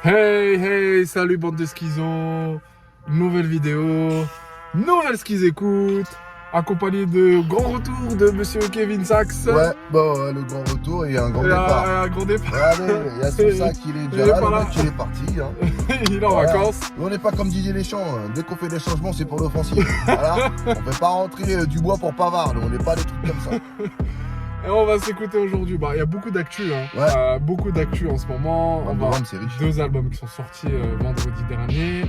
Hey, hey, salut bande de schizos. Nouvelle vidéo, nouvelle skis écoute, accompagné de grand retour de monsieur Kevin Sachs. Ouais, bon, le grand retour et un grand départ. Un grand départ. Regardez, il y a son sac, il est déjà là, le mec il est parti. Hein. Il est en vacances. On n'est pas comme Didier Deschamps, dès qu'on fait des changements c'est pour l'offensive. Voilà, on fait pas rentrer du bois pour Pavard, on n'est pas des trucs comme ça. Et on va s'écouter aujourd'hui. Bah, il y a beaucoup d'actu, hein. Ouais. Beaucoup d'actu en ce moment. C'est riche. 2 albums qui sont sortis vendredi dernier.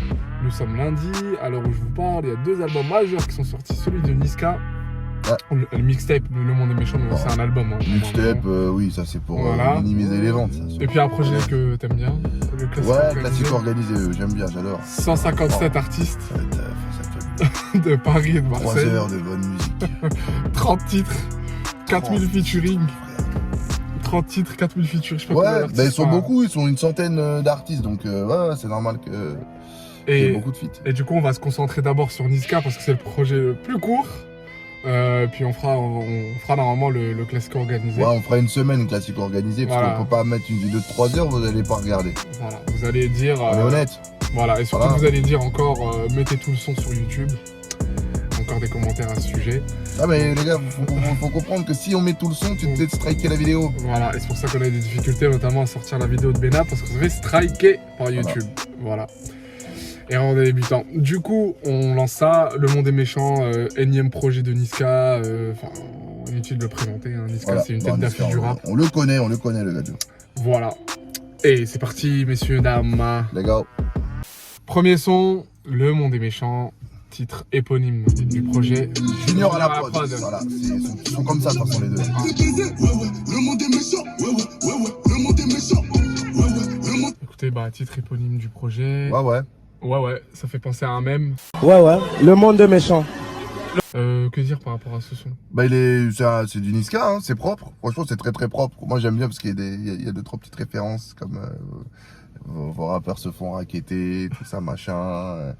Nous sommes lundi. À l'heure où je vous parle, il y a 2 albums majeurs qui sont sortis. Celui de Niska. Ouais. Le mixtape, Le Monde est méchant, mais c'est un album. Hein, mixtape, oui, ça c'est pour voilà. minimiser les ventes. Ça, et puis un projet que t'aimes bien, le classique organisé. Classique organisé, j'aime bien, j'adore. 157 artistes de Paris et de Marseille. 3 heures de bonne musique. 30 titres, 4000 featuring. 30 titres, 4000 featuring. Je sais pas ouais, bah, ils sont beaucoup, ils sont une centaine d'artistes, donc ouais, c'est normal que qu'il y ait beaucoup de feats. Et du coup, on va se concentrer d'abord sur Niska parce que c'est le projet le plus court. Puis on fera normalement le classique organisé. Ouais, on fera une semaine classique organisé parce qu'on peut pas mettre une vidéo de 3 heures, vous allez pas regarder. Voilà, vous allez dire. On est honnête. Voilà, et surtout vous allez dire encore, mettez tout le son sur YouTube. Encore des commentaires à ce sujet. Ah mais les gars, faut comprendre que si on met tout le son, tu te fais striker la vidéo. Voilà, et c'est pour ça qu'on a des difficultés notamment à sortir la vidéo de Bena parce qu'on se fait striker par YouTube. Voilà. Et en débutant. Du coup, on lance ça. Le Monde est méchant, énième projet de Niska. Inutile de le présenter. Hein. Niska, c'est une tête d'affiche du rap. On le connaît le gars. Voilà. Et c'est parti, messieurs, dames. Les gars. Premier son, Le Monde est méchant. Titre éponyme du projet. Junior à la prod. Voilà, ils sont comme ça, de toute façon, les deux. Le monde est méchant. Le monde est méchant. Écoutez, bah, titre éponyme du projet. Ouais, ça fait penser à un mème. Ouais, le monde est méchant. Que dire par rapport à ce son? Bah, c'est du Niska, hein, c'est propre. Franchement, c'est très très propre. Moi, j'aime bien parce qu'il y a 2-3 petites références comme vos rappeurs se font racketter, tout ça, machin.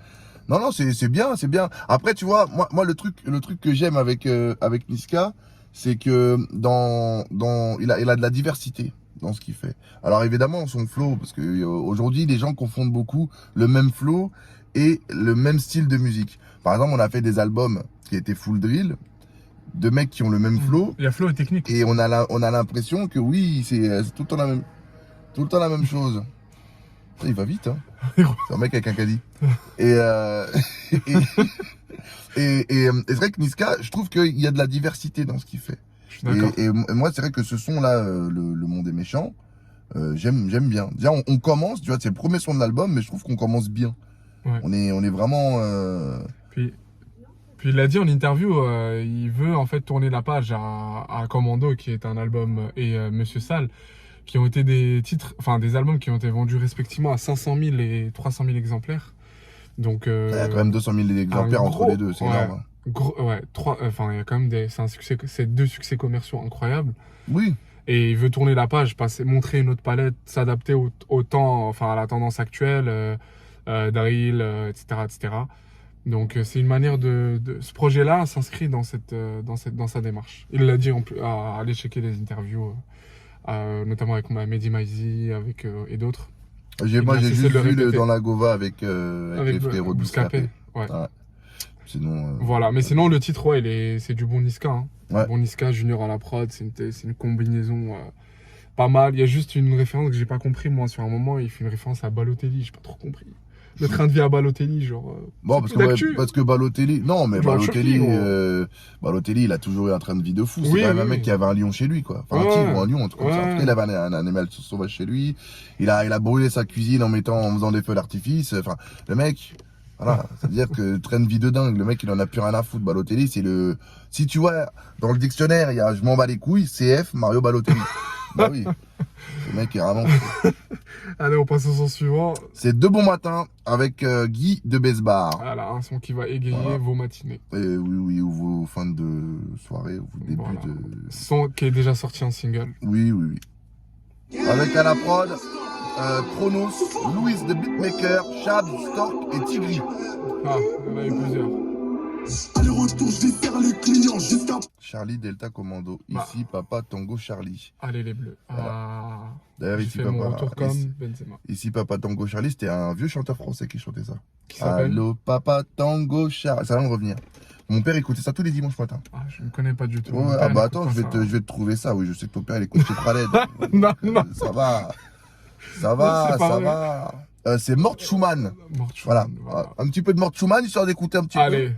Non, c'est bien, c'est bien. Après, tu vois, moi le truc que j'aime avec Niska, c'est que il a de la diversité dans ce qu'il fait. Alors évidemment, son flow, parce que aujourd'hui, les gens confondent beaucoup le même flow et le même style de musique. Par exemple, on a fait des albums qui étaient full drill, de mecs qui ont le même flow. Il y a flow et technique. Et on a l'impression que oui, c'est tout le temps la même chose. Il va vite, hein. C'est un mec avec un caddie. Et c'est vrai que Niska, je trouve qu'il y a de la diversité dans ce qu'il fait. Et moi, c'est vrai que ce son-là, le Monde est méchant, j'aime bien. Déjà, on commence, tu vois, c'est le premier son de l'album, mais je trouve qu'on commence bien. Ouais. On est vraiment... Puis il l'a dit en interview, il veut en fait tourner la page à Commando, qui est un album, et Monsieur Sall, qui ont été des albums qui ont été vendus respectivement à 500 000 et 300 000 exemplaires. Donc, il y a quand même 200 000 exemplaires entre les deux, c'est énorme. Il y a quand même c'est 2 succès commerciaux incroyables. Oui. Et il veut tourner la page, montrer une autre palette, s'adapter au temps, à la tendance actuelle, drill, etc. Donc c'est une manière ce projet-là s'inscrit dans sa démarche. Il l'a dit à aller checker les interviews. Notamment avec Mehdi Maizi et d'autres. Moi j'ai juste vu dans la Gova avec les frérots de Bouscapé. Ouais. Sinon, voilà, mais sinon le titre, c'est du bon Niska. Hein. Ouais. Bon Niska, Junior à la prod, c'est une combinaison pas mal. Il y a juste une référence que j'ai pas compris, moi, sur un moment, il fait une référence à Balotelli, j'ai pas trop compris. Le train de vie à Balotelli, genre. Bon, parce que Balotelli. Non, mais Balotelli, il a toujours eu un train de vie de fou. C'est quand même un mec qui avait un lion chez lui, quoi. Enfin, un tigre ou un lion, en tout cas. En tout cas, il avait un animal sauvage chez lui. Il a brûlé sa cuisine en faisant des feux d'artifice. Enfin, le mec. Voilà. C'est-à-dire que train de vie de dingue. Le mec, il en a plus rien à foutre. Balotelli, c'est le. Si tu vois, dans le dictionnaire, il y a je m'en bats les couilles, CF, Mario Balotelli. Bah oui. Le mec est vraiment. Allez, on passe au son suivant. C'est De Bon Matin avec Guy de Besbar. Voilà, un son qui va égayer vos matinées. Et oui, ou vos fins de soirée, ou vos débuts de. Son qui est déjà sorti en single. Oui. Avec à la prod, Chronos, Louis the Beatmaker, Chad, Stork et Tigri. Ah, il y en a eu plusieurs. Aller-retour, je desserre les clients jusqu'à. Charlie Delta Commando. Bah. Ici, papa Tango Charlie. Allez les bleus. Voilà. Ah, D'ailleurs, j'ai ici, fait mon papa. retour comme Benzema. Ici, papa Tango Charlie, c'était un vieux chanteur français qui chantait ça. Qui s'appelle Allô, papa Tango Charlie. Ça va me revenir. Mon père écoutait ça tous les dimanches matin. Ah, je ne connais pas du tout. Ouais, Mon ah père, il bah écoute attends, pas je vais, ça. te, je vais te trouver ça. Oui, je sais que ton père il écoute chez Khaled. Non, non. Ça va. Ça Non, va, c'est pas ça vrai. va. C'est Mort Schumann. Mort Voilà. voilà. Un petit peu de Mort Schumann, histoire d'écouter un petit Allez. peu.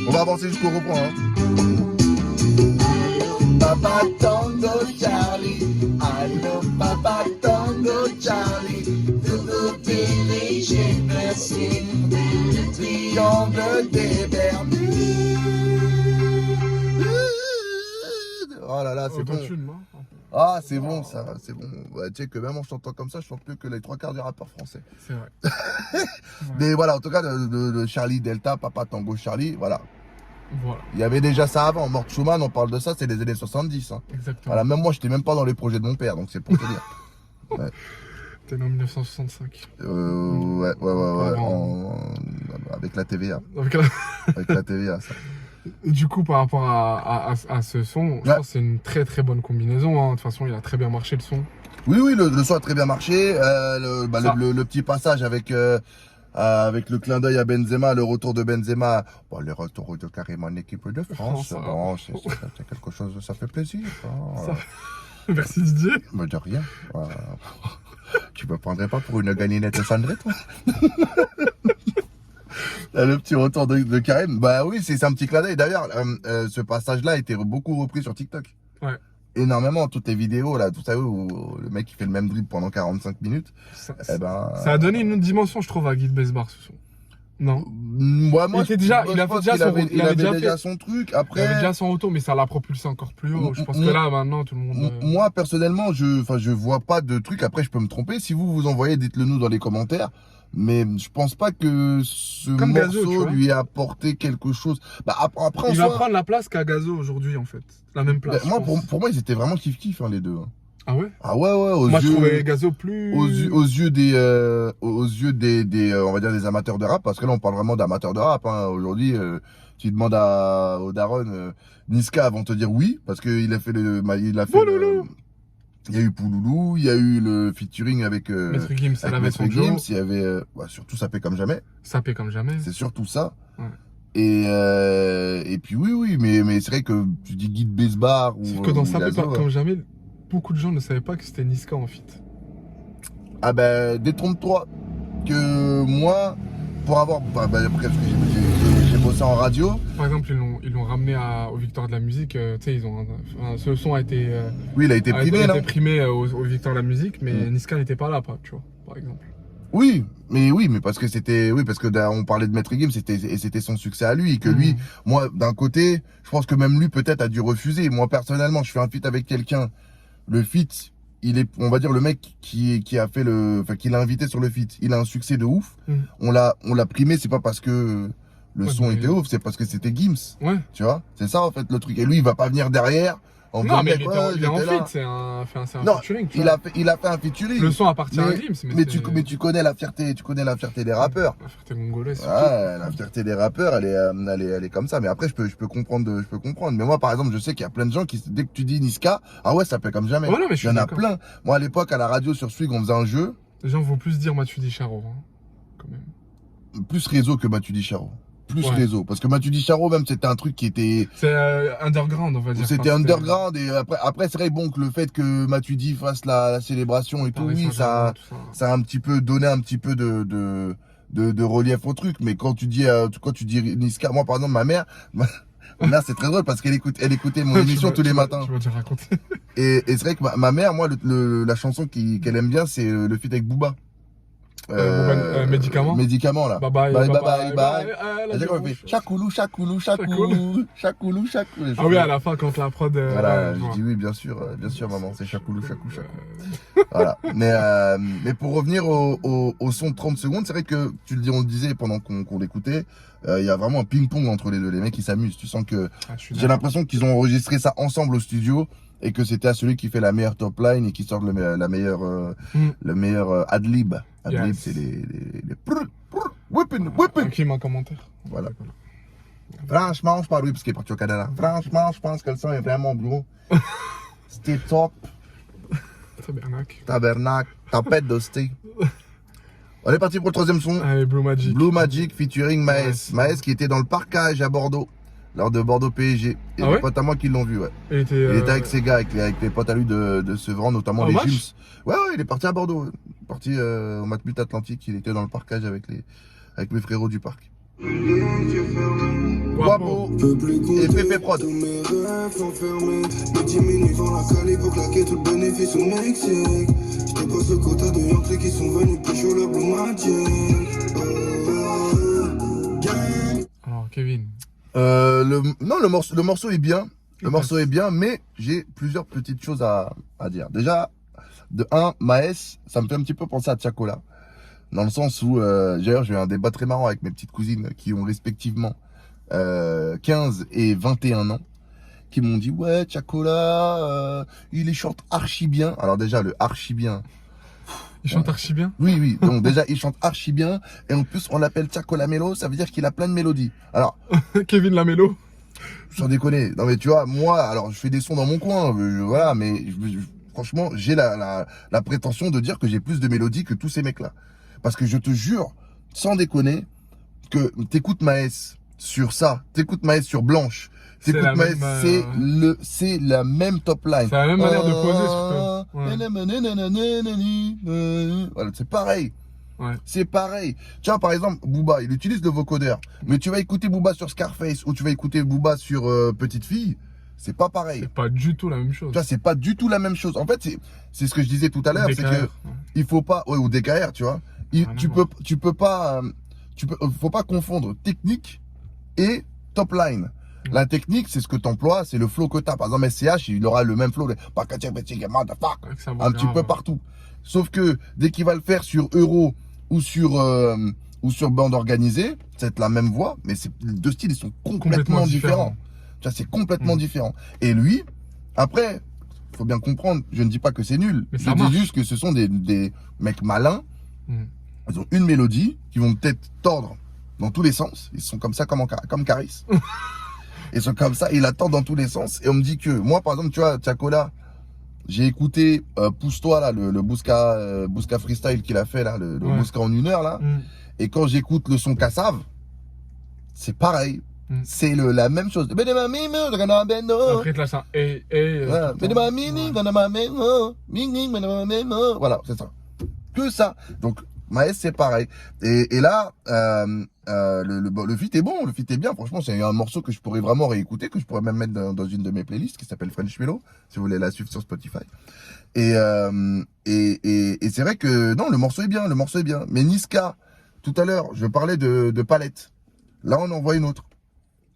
On va avancer jusqu'au refrain. Hein. Papa Tango Charlie, allô Papa Tango Charlie, vous dirigez le triangle des Bermudes. Oh là là, c'est bon. Autotune, non Ah, c'est bon ça, c'est bon. Ouais, tu sais que même en chantant comme ça, je chante mieux que les 3/4 des rappeurs français. C'est vrai. Mais voilà, en tout cas, de Charlie Delta, Papa Tango Charlie, voilà. Voilà, Il y avait déjà ça avant. Mort Schumann, on parle de ça, c'est les années 70. Hein. exactement. Voilà, même moi, j'étais même pas dans les projets de mon père, donc c'est pour te dire. T'es né en 1965. Ouais, avec la TVA. Donc, Avec la TVA, ça. du coup, par rapport à ce son, je Ouais. pense que c'est une très très bonne combinaison. Hein. De toute façon, il a très bien marché le son. Oui, le son a très bien marché. Ça. Le petit passage avec le clin d'œil à Benzema, le retour de Benzema. Bon, le retour de carrément en équipe de France. France, Bon, c'est quelque chose, ça fait plaisir. Hein. Ça- Merci Didier. Mais de rien. Tu me prendrais pas pour une galinette cendrée, toi? Le petit retour de Karim. Bah oui, c'est un petit clin d'œil. D'ailleurs, ce passage-là a été beaucoup repris sur TikTok. Ouais. Énormément, toutes les vidéos, là, tout ça, où le mec il fait le même dribble pendant 45 minutes. Ça, Eh ben. ça a donné une autre dimension, je trouve, à Guy de Besbar, ce son. Non Moi, Il était déjà- je il avait pense déjà qu'il son- avait, il avait déjà déjà fait- son truc. Il Après, avait déjà son auto, mais ça l'a propulsé encore plus haut. Je pense que là, maintenant, tout le monde. moi, personnellement, je vois pas de truc. Après, je peux me tromper. Si vous en voyez, dites-le nous dans les commentaires. Mais je pense pas que ce Comme Gazo, tu morceau vois. lui a apporté quelque chose. Bah, après, en Il va soi, prendre la place qu'a Gazo aujourd'hui, en fait. La même place. moi, je pense. pour moi, ils étaient vraiment kiff-kiff, hein, les deux. Ah ouais Ah ouais, aux Moi, je yeux, trouvais Gazo plus. aux yeux des, on va dire des amateurs de rap, parce que là, on parle vraiment d'amateurs de rap, hein. Aujourd'hui, tu demandes au Daron, Niska, vont te dire oui, parce qu'il a fait Pouloulou. il y a eu Pouloulou, il y a eu le featuring avec, Maître Gims, elle avec avait Maître son Gims, Joe. il y avait, surtout Sapé comme jamais, Sapé comme jamais. c'est surtout ça. Ouais. Et puis oui, mais c'est vrai que tu dis Guy de Besbar ou. Sauf que dans ou Sapé Gazo, comme jamais, beaucoup de gens ne savaient pas que c'était Niska en feat. Ah ben, détrompe-toi que moi, pour avoir, après, parce que j'ai bossé en radio, Par exemple, ils l'ont ramené aux Victoires de la musique. Tu sais, ce son a été, oui, il a été primé, là. primé aux Victoires de la musique, mais Niska n'était pas là, tu vois, par exemple. Oui, mais parce que on parlait de Maître Gims, c'était son succès à lui, et que lui, moi, d'un côté, je pense que même lui, peut-être, a dû refuser. Moi, personnellement, je fais un feat avec quelqu'un, le feat, il est, on va dire, le mec qui a fait qui l'a invité sur le feat, il a un succès de ouf. On l'a primé, c'est pas parce que le son était ouf, c'est parce que c'était Gims. Ouais. Tu vois, c'est ça, en fait, le truc. Et lui, il va pas venir derrière en disant, Non, mais mec, il est en j'étais là. feat, c'est un Non, featuring. tu il vois. a fait un featuring. Le son appartient à mais, Gims, mais tu connais la fierté, des rappeurs. La fierté congolaise. surtout. Ouais, la fierté des rappeurs, elle est comme ça. Mais après, je peux comprendre. Mais moi, par exemple, je sais qu'il y a plein de gens qui, dès que tu dis Niska, ah ouais, ça fait comme jamais. Ouais, non, mais je Il y suis en a d'accord. plein. Moi, à l'époque, à la radio sur Swig, on faisait un jeu, Les gens vont plus dire Mathieu Charo, hein, quand même. plus réseau que Matuidi Charo. Plus Ouais. réseau. Parce que Matuidi Charo, même, c'était un truc qui était, C'est underground, on va dire. c'était Enfin, underground. Et après, c'est vrai, bon, que le fait que Matuidi fasse la célébration et tout, Paris oui, Saint-Germain, ça, tout ça. ça a un petit peu donné un petit peu de relief au truc. Mais quand tu dis Niska, moi, par exemple, ma mère, c'est très drôle parce qu'elle écoutait mon émission tous les matins. Tu vas déjà raconter. Et c'est vrai que ma mère, moi, la chanson qu'elle aime bien, c'est le feat avec Booba. Médicament. Médicament, là. Bye bye, Bye, bye, bye, bye, bye. bye. Elle dit quoi, elle fait chakoulou, chakoulou, chakoulou, chakoulou, chakoulou. Ah oui, à la fin, quand la prod. Voilà, je je vois. dis oui, bien sûr, maman, c'est chakoulou, chakoulou, chakoulou. Voilà. Mais pour revenir au son de 30 secondes, c'est vrai que on le disait pendant qu'on l'écoutait, il y a vraiment un ping-pong entre les deux. Les mecs, ils s'amusent. Tu sens que Ah, je suis j'ai d'accord. l'impression qu'ils ont enregistré ça ensemble au studio et que c'était à celui qui fait la meilleure top line et qui sort la meilleure, le meilleur ad-lib. Ad-lib, Yes. c'est les whipping, whipping. Qui m'a un commentaire. Voilà. Franchement, je parle oui parce qu'il est parti au Canada. Franchement, je pense que le son est vraiment bon. C'était top. Tabernacle. Tabernacle, tempête d'hostie. On est parti pour le troisième son. Allez, Blue Magic. Blue Magic featuring Maes. Maes. Maes qui était dans le parkage à Bordeaux, lors de Bordeaux PSG. Il y a Ah des ouais potes à moi qui l'ont vu, ouais. Il était, Il était avec ses gars, avec les potes à lui de Sevran, notamment Au les match Jules. Ouais, il est parti à Bordeaux. Il est parti au Matmut Atlantique. Il était dans le parkage avec mes frérots du parc. Guapo. Et Pépé Prod. Mes rêves enfermés. Les 10 minutes dans la cali pour claquer tout le bénéfice au Mexique. J'te passe le quota de Yankees qui sont venus pécho le Blue Magic. Alors, Kevin. Le morceau est bien. Le morceau est bien, mais j'ai plusieurs petites choses à dire. Déjà, de un, Maes, ça me fait un petit peu penser à Tiakola. Dans le sens où, d'ailleurs, j'ai eu un débat très marrant avec mes petites cousines qui ont respectivement 15 et 21 ans, qui m'ont dit, ouais, Tiakola, il chante archi bien. Alors déjà, le archi bien. Il chante archi bien. Oui. Donc déjà, il chante archi bien. Et en plus, on l'appelle Tiakola Mélo, ça veut dire qu'il a plein de mélodies. Alors, Kevin Lamello. sans déconner. Non mais tu vois, moi, alors je fais des sons dans mon coin, voilà, mais franchement, j'ai la prétention de dire que j'ai plus de mélodies que tous ces mecs-là. Parce que je te jure, sans déconner, que t'écoutes Maes sur ça, t'écoutes Maes sur Blanche, t'écoutes la Maes, même, c'est la même top line. C'est la même manière de poser, surtout. Ouais. Voilà, c'est pareil. Ouais. C'est pareil. Tu vois, par exemple, Booba, il utilise le vocodeur. Mais tu vas écouter Booba sur Scarface ou tu vas écouter Booba sur Petite Fille, c'est pas pareil. C'est pas du tout la même chose. Tu vois, c'est pas du tout la même chose. En fait, c'est ce que je disais tout à l'heure, c'est que DKR, ouais. il faut pas, ouais, ou DKR, tu vois. Faut pas confondre technique et top line. La technique, c'est ce que tu emploies, c'est le flow que tu as. Par exemple, SCH, il aura le même flow, Avec sa voix un petit grave. peu partout. Sauf que dès qu'il va le faire sur Euro ou sur bande organisée, c'est la même voix, mais les deux styles, ils sont complètement différents. Tu vois, c'est complètement différent. Et lui, après, faut bien comprendre, je ne dis pas que c'est nul. Mais Je ça dis marche. juste que ce sont des mecs malins. Mm. Ils ont une mélodie qui vont peut-être tordre dans tous les sens. Ils sont comme ça, comme Caris. Ils sont comme ça, ils attendent dans tous les sens. Et on me dit que, moi, par exemple, tu vois, Tiakola, j'ai écouté Pousse-toi, là, le Bouska Freestyle qu'il a fait, là, le Ouais. Bouska en 1 heure, là. Mm. Et quand j'écoute le son Kassav, c'est pareil. Mm. C'est la même chose. Après, là, c'est un Voilà, voilà, c'est ça. Que ça. Donc, Maes, c'est pareil. Et là, le feat est bon, le feat est bien. Franchement, c'est un morceau que je pourrais vraiment réécouter, que je pourrais même mettre dans une de mes playlists qui s'appelle French Mellow, si vous voulez la suivre sur Spotify. Et c'est vrai que, non, le morceau est bien, Mais Niska, tout à l'heure, je parlais de palette. Là, on en voit une autre.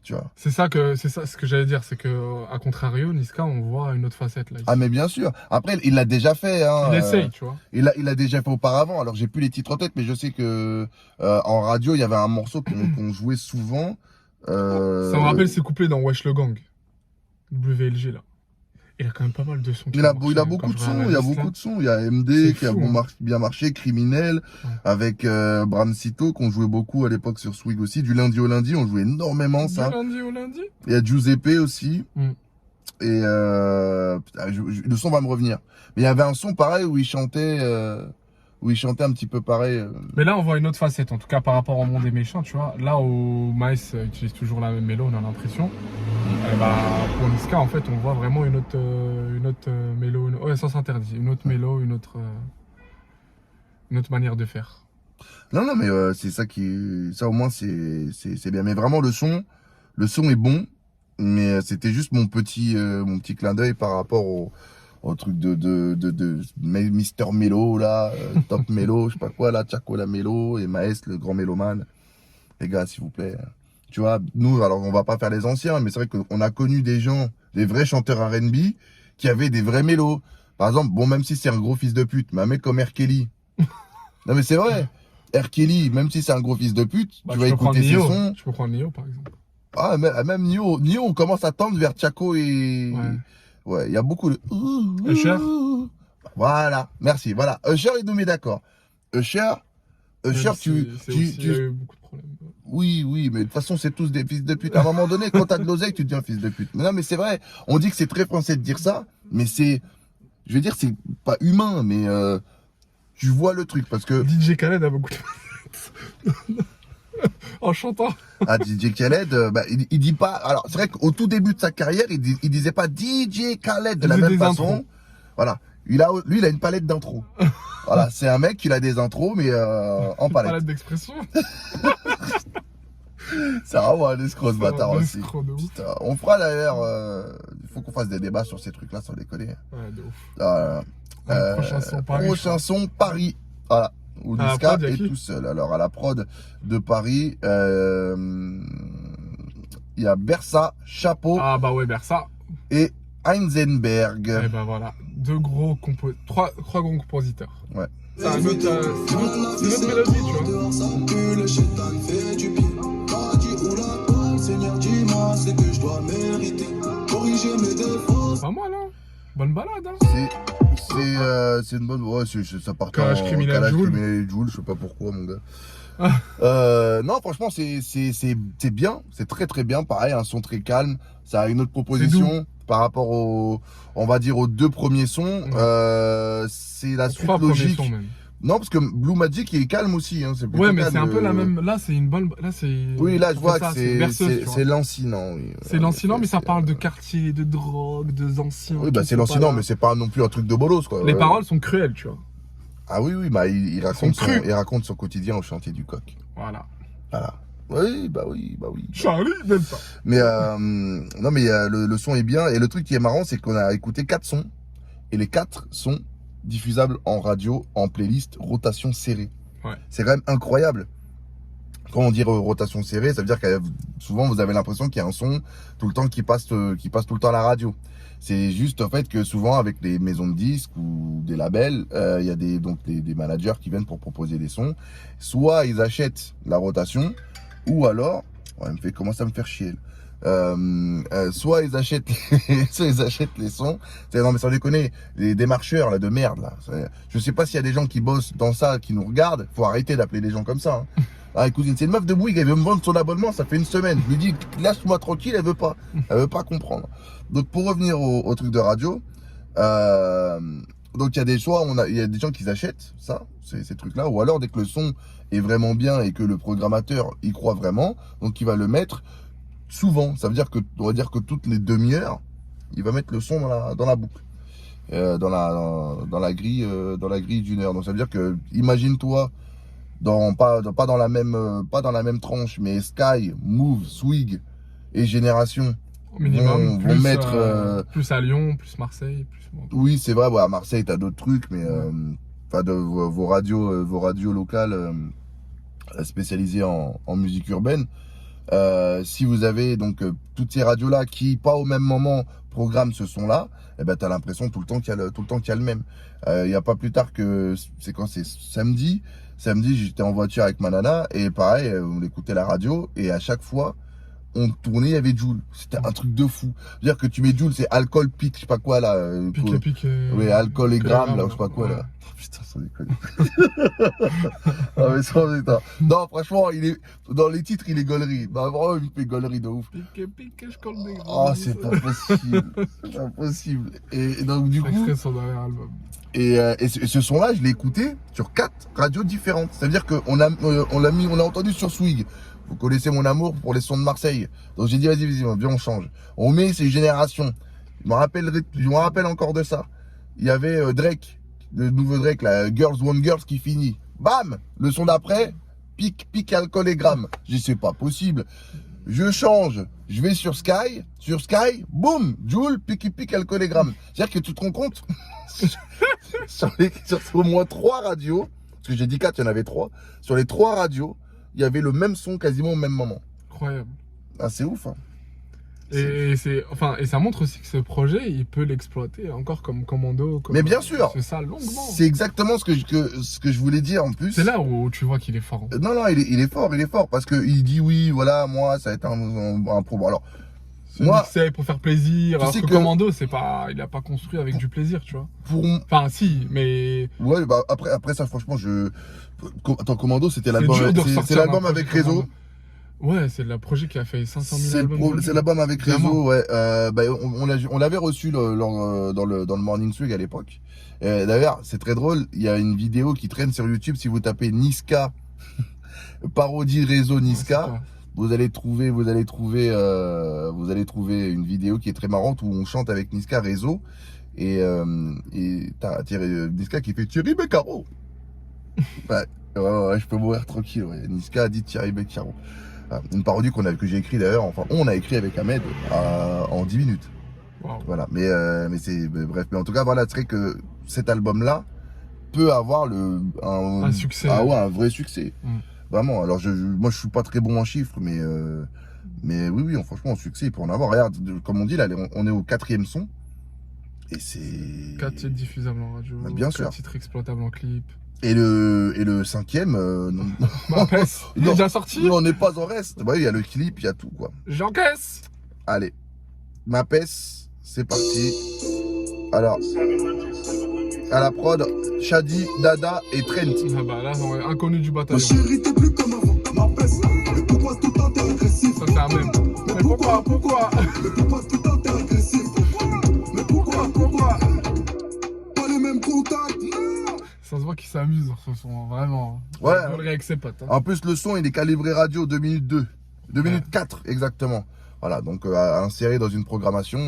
Tu vois. c'est ça ce que j'allais dire, c'est que à contrario, Niska, on voit une autre facette là. Ici. Ah mais bien sûr. Après, il l'a déjà fait. Hein, Il essaye, tu vois. Il l'a déjà fait auparavant. Alors j'ai plus les titres en tête, mais je sais que en radio, il y avait un morceau qu'on jouait souvent. Ça me rappelle ses couplets dans Wesh le Gang. WLG là. Il a quand même pas mal de sons. Il a beaucoup de sons. Il y a beaucoup de sons. Il y a MD qui a bien marché, Criminel, avec Bramsito qu'on jouait beaucoup à l'époque sur Swig aussi. Du lundi au lundi, on jouait énormément ça. Du lundi au lundi. Il y a Giuseppe aussi. Mm. Et le son va me revenir. Mais il y avait un son pareil où il chantait un petit peu pareil. Mais là, on voit une autre facette, en tout cas par rapport au monde des méchants, tu vois. Là où Maes utilise toujours la même mélo, on a l'impression. Et bah, pour Niska, en fait, on voit vraiment une autre mélo, ouais, sans s'interdire, une autre mélo, une autre manière de faire. Non, mais c'est ça ça au moins c'est bien. Mais vraiment le son est bon. Mais c'était juste mon petit clin d'œil par rapport au truc de Mister Mélo là, Top Mélo, je sais pas quoi là, Tiakola Mélo et Maes le grand mélomane. Les gars, s'il vous plaît. Tu vois, nous, alors on va pas faire les anciens, mais c'est vrai qu'on a connu des gens, des vrais chanteurs R&B qui avaient des vrais mélos. Par exemple, bon, même si c'est un gros fils de pute, mais un mec comme R. Kelly. Non mais c'est vrai. R. Kelly, même si c'est un gros fils de pute, Bah, tu vas écouter ses sons. Je peux prendre Nio, par exemple. Ah, même Nio, on commence à tendre vers Tiako et... Ouais. Ouais, il y a beaucoup de... Usher. Voilà, merci. Voilà, Usher, il nous met d'accord. Usher, Même tu... il y a eu beaucoup de problèmes. Oui, mais de toute façon, c'est tous des fils de pute. À un moment donné, quand t'as de l'oseille, tu deviens fils de pute. Mais non, mais c'est vrai. On dit que c'est très français de dire ça, mais c'est... Je veux dire, c'est pas humain, mais tu vois le truc, parce que... DJ Khaled a beaucoup de... En chantant. Ah, DJ Khaled, il dit pas... Alors, c'est vrai qu'au tout début de sa carrière, il disait pas DJ Khaled de la même façon. Intros. Voilà. Lui, il a une palette d'intro. Voilà, c'est un mec qui a des intros, mais en palette. Palette d'expression. C'est vraiment un escroc, ce bâtard un aussi. escroc de ouf. Putain, on fera d'ailleurs... Il faut qu'on fasse des débats sur ces trucs-là, sans déconner. Ouais, de ouf. Voilà. Prochain son Paris. Prochain son Paris. Voilà. Où À la Niska prod, y a est qui tout seul. Alors, à la prod de Paris, il y a Bersa, Chapeau Ah bah ouais, Bersa. et Heisenberg. Et bah voilà, trois gros compositeurs. Ouais. C'est une autre mélodie, tu vois. Que le chétan fait du bien. Paradis ou la toile, Seigneur, dis-moi ce que je dois mériter. Corriger mes défauts. Pas mal, hein. Bonne balade, hein. C'est une bonne... Ouais, ça part Calage criminel Jul. Jul, je sais pas pourquoi, mon gars. Non, franchement, c'est bien. C'est très, très bien. Pareil, un son très calme. Ça a une autre proposition par rapport on va dire, aux deux premiers sons. Ouais. C'est la suite Trois premiers logique. sons, même. Non, parce que Blue Magic, il est calme aussi. Hein. C'est plutôt Ouais, mais calme, c'est un peu la même. Là, c'est une bonne. Là, c'est. Oui, là, je vois ça, que c'est lancinant. lancinant. Oui. C'est lancinant, mais ça parle de quartier, de drogue, de anciens. Oui, bah c'est lancinant, mais c'est pas non plus un truc de bolos, quoi. Les paroles sont cruelles, tu vois. Ah oui, bah il raconte son quotidien au chantier du Coq. Voilà. Oui. Charlie, même pas. Mais non, mais le son est bien. Et le truc qui est marrant, c'est qu'on a écouté 4 sons. Et les 4 sont diffusables en radio, en playlist, rotation serrée. Ouais. C'est quand même incroyable. Quand on dit rotation serrée, ça veut dire que souvent vous avez l'impression qu'il y a un son tout le temps qui passe tout le temps à la radio. C'est juste en fait que souvent avec les maisons de disques ou des labels, il y a des managers qui viennent pour proposer des sons. Soit ils achètent la rotation, ou alors, ouais, commence à me faire chier. Soit ils achètent les sons. Non mais sans déconner, les démarcheurs là de merde là. Je sais pas s'il y a des gens qui bossent dans ça, qui nous regardent. Faut arrêter d'appeler les gens comme ça. Hein. Ah, écoute, c'est une meuf de Bouygues, elle veut me vendre son abonnement, ça fait une semaine. Je lui dis, lâche-moi tranquille, elle veut pas comprendre. Donc, pour revenir au truc de radio, donc il y a des choix, il y a des gens qui achètent ça, ces trucs-là, ou alors dès que le son est vraiment bien et que le programmateur y croit vraiment, donc il va le mettre souvent. Ça veut dire on va dire que toutes les demi-heures, il va mettre le son dans la boucle, dans la grille d'une heure. Donc ça veut dire que, imagine-toi, pas dans la même tranche, mais Sky, Move, Swig et Génération Au minimum, vont mettre plus à Lyon, plus Marseille, plus. Oui, c'est vrai. À Marseille, t'as d'autres trucs, mais vos radios locales spécialisées en musique urbaine. Si vous avez donc toutes ces radios-là qui, pas au même moment, programment ce son-là, eh ben t'as l'impression tout le temps qu'il y a le même. Il y a pas plus tard que c'est samedi. Samedi, j'étais en voiture avec ma nana et pareil, on écoutait la radio et à chaque fois, on tournait, il y avait Jul. C'était un truc de fou. C'est-à-dire que tu mets Jul, c'est alcool, pique, je sais pas quoi là. Pique. Oui, alcool et grammes, là, je sais pas quoi ouais. là. Oh, putain, sans déconner. Ah, mais sans déconner. Non, franchement, dans les titres, il est gaulerie. Non, vraiment, il fait gaulerie de ouf. Pique, je colle des Oh, c'est pas possible. C'est impossible. Et donc, du coup. Son dernier album. Et ce son-là, je l'ai écouté sur 4 radios différentes. C'est-à-dire qu'on on a entendu sur Swig. Vous connaissez mon amour pour les sons de Marseille. Donc j'ai dit, vas-y, viens, on change. On met ces générations. Je me rappelle encore de ça. Il y avait Drake, le nouveau Drake, la Girls Want Girls qui finit. Bam! Le son d'après, pique, alcool et grammes. J'ai dit, c'est pas possible. Je change. Je vais sur Sky, boum! Jul, pique, alcool et grammes. C'est-à-dire que tu te rends compte? sur au moins 3 radios, parce que j'ai dit 4, il y en avait 3. Sur les 3 radios, il y avait le même son quasiment au même moment. Incroyable. Ah, c'est ouf. Hein. Et ça montre aussi que ce projet, il peut l'exploiter encore comme commando. Mais bien sûr. C'est ça, longuement. C'est exactement ce que je voulais dire en plus. C'est là où tu vois qu'il est fort. Non, il est fort, parce que il dit oui, voilà, moi, ça va être un problème. Alors, C'est Moi, mixé pour faire plaisir. tu Alors sais que que- Commando, c'est pas, il a pas construit avec du plaisir, tu vois. pour... Enfin, si, mais Ouais, bah après ça, franchement, Attends, Commando, c'était c'est l'album dur de c'est ressortir l'album un avec projet Réseau. Commando. Ouais, c'est le projet qui a fait 500 000 C'est albums. vendus. c'est l'album avec Clairement. Réseau, ouais. On l'avait reçu dans le Morning Swig à l'époque. D'ailleurs, c'est très drôle, il y a une vidéo qui traîne sur YouTube, si vous tapez Niska, parodie Réseau Ouais, c'est Niska, toi. vous allez trouver une vidéo qui est très marrante où on chante avec Niska Réseau et t'as Niska qui fait Thierry Beccaro. Ouais, je peux mourir tranquille. Ouais. Niska a dit Thierry Beccaro. Une parodie que j'ai écrit d'ailleurs. Enfin, on a écrit avec Ahmed en 10 minutes. Wow. Voilà. Mais bref. Mais en tout cas, voilà, c'est vrai que cet album-là peut avoir Un succès. Ah ouais, un vrai succès. Mm. Vraiment. Alors, moi, je suis pas très bon en chiffres, mais oui, franchement, un succès, il peut en avoir. Regarde, comme on dit, là, on est au 4e son. Et c'est. 4 titres diffusables en radio. Bah, bien 4 sûr. titres exploitables en clip. Et le 5e, non. M'encaisse. Il est Non. déjà sorti. Non, on n'est pas en reste. Ouais, il y a le clip, il y a tout, quoi. J'encaisse. Allez. Mapes, c'est parti. Alors, à la prod, Shadi, Dada et Trent. Ah bah là, on est inconnu du Ma bataillon. chérie, t'es plus comme avant. Ma peste, mais pourquoi tout le temps t'es agressif? Ça, c'est un même. Mais pourquoi Mais pourquoi tout le temps t'es agressif? Mais pourquoi pas les mêmes contacts? Ça se voit qu'il s'amuse sur ce son, vraiment. Ouais. Il rigolerait avec ses potes. Hein. En plus, le son, il est calibré radio 2 minutes 2. 2 minutes 4, exactement. Voilà, donc à insérer dans une programmation,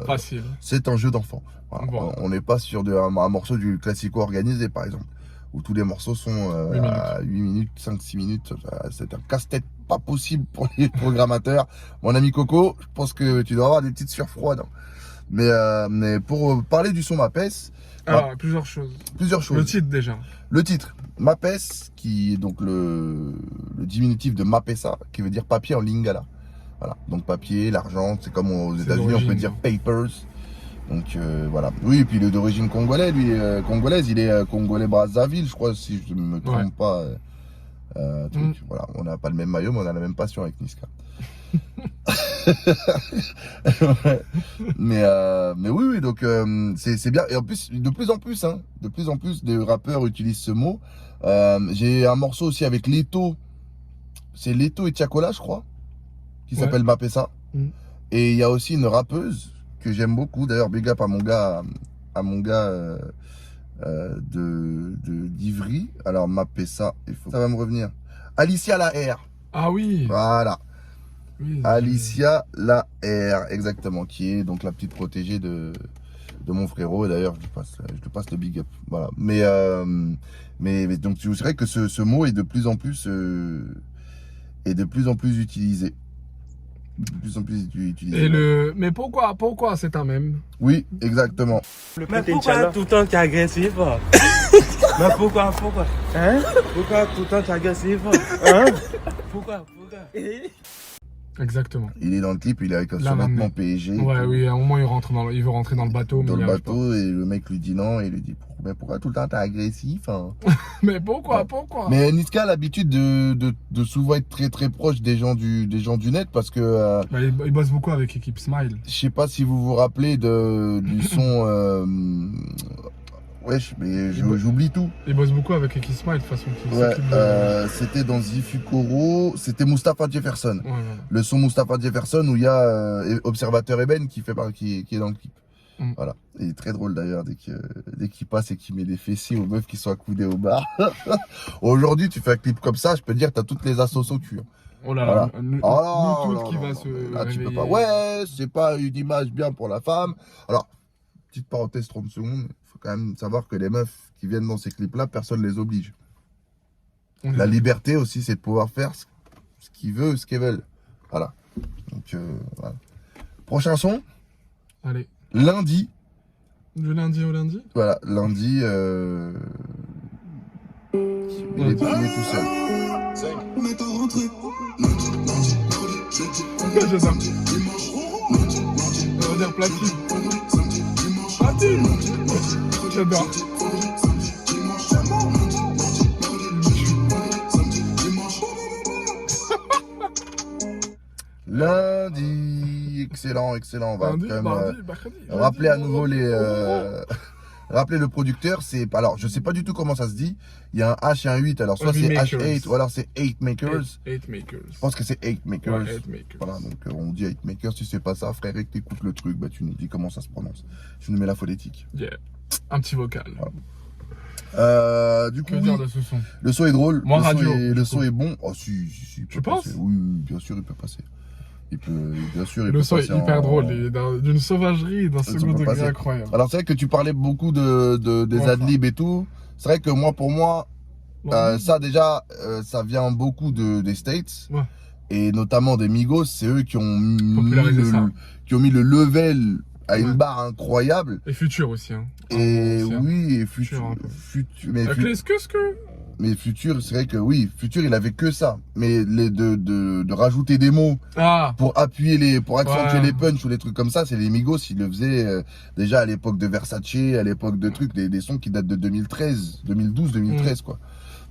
Facile. c'est un jeu d'enfant. Voilà. Voilà. On n'est pas sur un morceau du classico organisé, par exemple, où tous les morceaux sont 8 minutes. à 8 minutes, 5-6 minutes. C'est un casse-tête pas possible pour les programmateurs. Mon ami Coco, je pense que tu dois avoir des petites sueurs froides. Mais pour parler du son Mapes, Alors, plusieurs choses. plusieurs choses. Le titre déjà. Le titre, Mapes, qui est donc le diminutif de Mapesa, qui veut dire papier en lingala. Voilà, donc papier, l'argent, c'est comme aux C'est États-Unis, on d'origine. peut dire papers. Donc voilà. Oui, et puis il est d'origine congolaise, congolaise, il est congolais Brazzaville, je crois, si je ne me trompe pas. Truc. Voilà, on n'a pas le même maillot, mais on a la même passion avec Niska. Ouais. Mais oui, donc c'est bien. Et en plus, de plus en plus, des rappeurs utilisent ce mot. J'ai un morceau aussi avec Leto. C'est Leto et Tiakola, je crois, qui Ouais. s'appelle Mapesa. Mm. Et il y a aussi une rappeuse que j'aime beaucoup. D'ailleurs, big up à mon gars, d'Ivry. Alors Mapesa, ça va me revenir. Alicia La R. Ah oui. Voilà. Oui, Alicia La R, exactement, qui est donc la petite protégée de mon frérot. Et d'ailleurs, je te passe le big up. Voilà. Mais donc, c'est vrai que ce mot est de plus en plus utilisé. De plus en plus utilisé. Et mais pourquoi c'est un même? Oui, exactement. Mais pourquoi tout le temps tu es agressif? Mais pourquoi? Hein? Pourquoi tout le temps tu es agressif? Hein? Pourquoi? Exactement. Il est dans le clip, il est avec un Là, survêtement maintenant. PSG. Ouais, oui, à un moment il veut rentrer dans le bateau, mais Dans il le y arrive pas. bateau, et le mec lui dit non, et il lui dit mais pourquoi tout le temps t'es agressif, hein? Mais pourquoi? Mais Niska a l'habitude de souvent être très très proche des gens du net, parce que Bah, il bosse beaucoup avec l'équipe Smile. je sais pas si vous vous rappelez du son wesh, mais j'oublie tout. Il bosse beaucoup avec l'équipe Smile de toute façon. Qui Ouais, s'occupe de- c'était dans Zifukoro, c'était Mustapha Jefferson. Ouais, voilà. Le son Mustapha Jefferson où il y a Observateur Eben qui est dans le clip. Mm. Voilà. Il est très drôle d'ailleurs dès qu'il passe et qu'il met des fessiers aux meufs qui sont accoudées au bar. Aujourd'hui, tu fais un clip comme ça, je peux te dire, t'as toutes les assos au cul. Oh là Voilà. là, nous Oh toutes non, qui non, va non, se mais là, tu peux réveiller. pas. Ouais, c'est pas une image bien pour la femme. Alors, petite parenthèse 30 secondes, il faut quand même savoir que les meufs qui viennent dans ces clips-là, personne ne les oblige. On La est- liberté aussi, c'est de pouvoir faire ce qu'ils veulent, ce qu'ils veulent. Voilà. Donc, voilà. Prochain son, Allez, lundi. du lundi au lundi. Voilà, lundi, il est tout seul. Mais t'as rentré. Lundi, mardi, jeudi, Je sais. dimanche. Lundi, mardi, Ça veut dire platine. samedi, dimanche. Platine. J'adore. Samedi, dimanche. Lundi, mardi, samedi, dimanche. Lundi, Oui, excellent, excellent. On va Lundi, quand même mardi, mercredi. rappeler à jeudi, nouveau vendredi. rappeler le producteur. C'est alors je sais pas du tout comment ça se dit. Il y a un H et un 8. Alors soit c'est Makers. H8 ou alors c'est 8 makers. Eight makers. Je pense que c'est 8 makers. Ouais, eight makers. Voilà, donc on dit 8 makers. Si c'est pas ça, frère, et que t'écoutes le truc, bah tu nous dis comment ça se prononce. Tu nous mets la phonétique. Yeah. Un petit vocal. Du coup, Que dire de ce son? le son est drôle. Moi, le son radio, est, du le coup. son est bon. Oh si, il peut Tu penses? passer. Oui, bien sûr, il peut passer. Il peut, bien sûr, il Le peut son est passer hyper en- drôle. Il est d'une sauvagerie et d'un Ça second peut degré passer. incroyable. Alors c'est vrai que tu parlais beaucoup des Ouais. adlibs et tout. C'est vrai que pour moi, ça déjà, ça vient beaucoup des States. Ouais. Et notamment des Migos. C'est eux qui ont Popularisé ça. qui ont mis le level à Ouais. une barre incroyable. Et Futur aussi. Hein. Et Aussi, hein. oui, et Futur, un peu. Avec mais les que. mais Futur, c'est vrai que oui, Futur, il avait que ça. Mais de rajouter des mots Ah. pour appuyer pour accentuer Ouais. les punchs ou les trucs comme ça, c'est les Migos, ils le faisaient déjà à l'époque de Versace, à l'époque de trucs, des sons qui datent de 2013, 2012, 2013 quoi.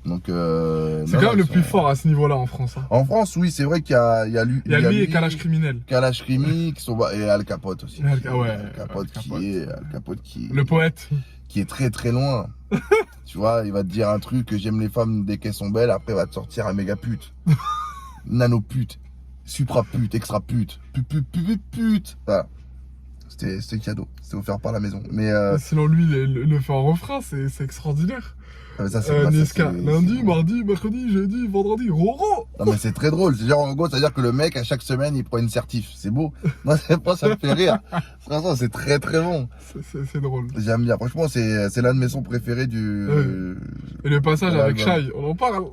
Donc C'est non, quand même le ils plus sont- fort à ce niveau-là en France. Hein. En France, oui, c'est vrai qu'il y a lui, Il y a lui et Kalash Criminel. Kalash Krimi qui sont et Al Capote aussi. Ah ouais, Al Capote Le poète. qui est très très loin. Tu vois, il va te dire un truc que j'aime les femmes dès qu'elles sont belles, après il va te sortir un méga pute. Nano pute, supra pute, extra pute, pute. Voilà. C'était cadeau, c'était offert par la maison. Mais Sinon, lui, le fait en refrain, c'est extraordinaire. ça c'est Niska, c'est- lundi, c'est- mardi, mercredi, jeudi, vendredi, Roro. Non mais c'est très drôle, c'est genre en gros, c'est-à-dire que le mec à chaque semaine il prend une certif, c'est beau. Moi ça me fait rire. Franchement c'est très très bon. C'est drôle. J'aime bien, franchement c'est l'un de mes sons préférés du... Et le passage Ouais, avec ouais. Shai, on en parle.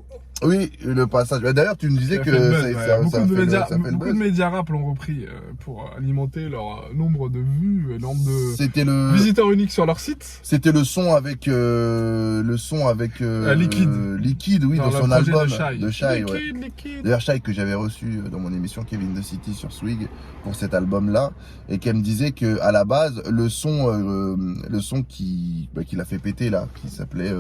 Oui, le passage. D'ailleurs tu me disais Ça que fait le buzz, ça- ouais. ça Beaucoup fait de le- médias, ça fait le beaucoup de buzz. médias rap l'ont repris pour alimenter leur nombre de vues, nombre de C'était le... visiteurs uniques sur leur site. C'était le son avec Liquide. Liquide, oui, dans le son projet album de Shai. ouais. Liquide. D'ailleurs, Shai que j'avais reçu dans mon émission Kevin the City sur Swig pour cet album-là, et qu'elle me disait que à la base, le son qui l'a fait péter là, qui s'appelait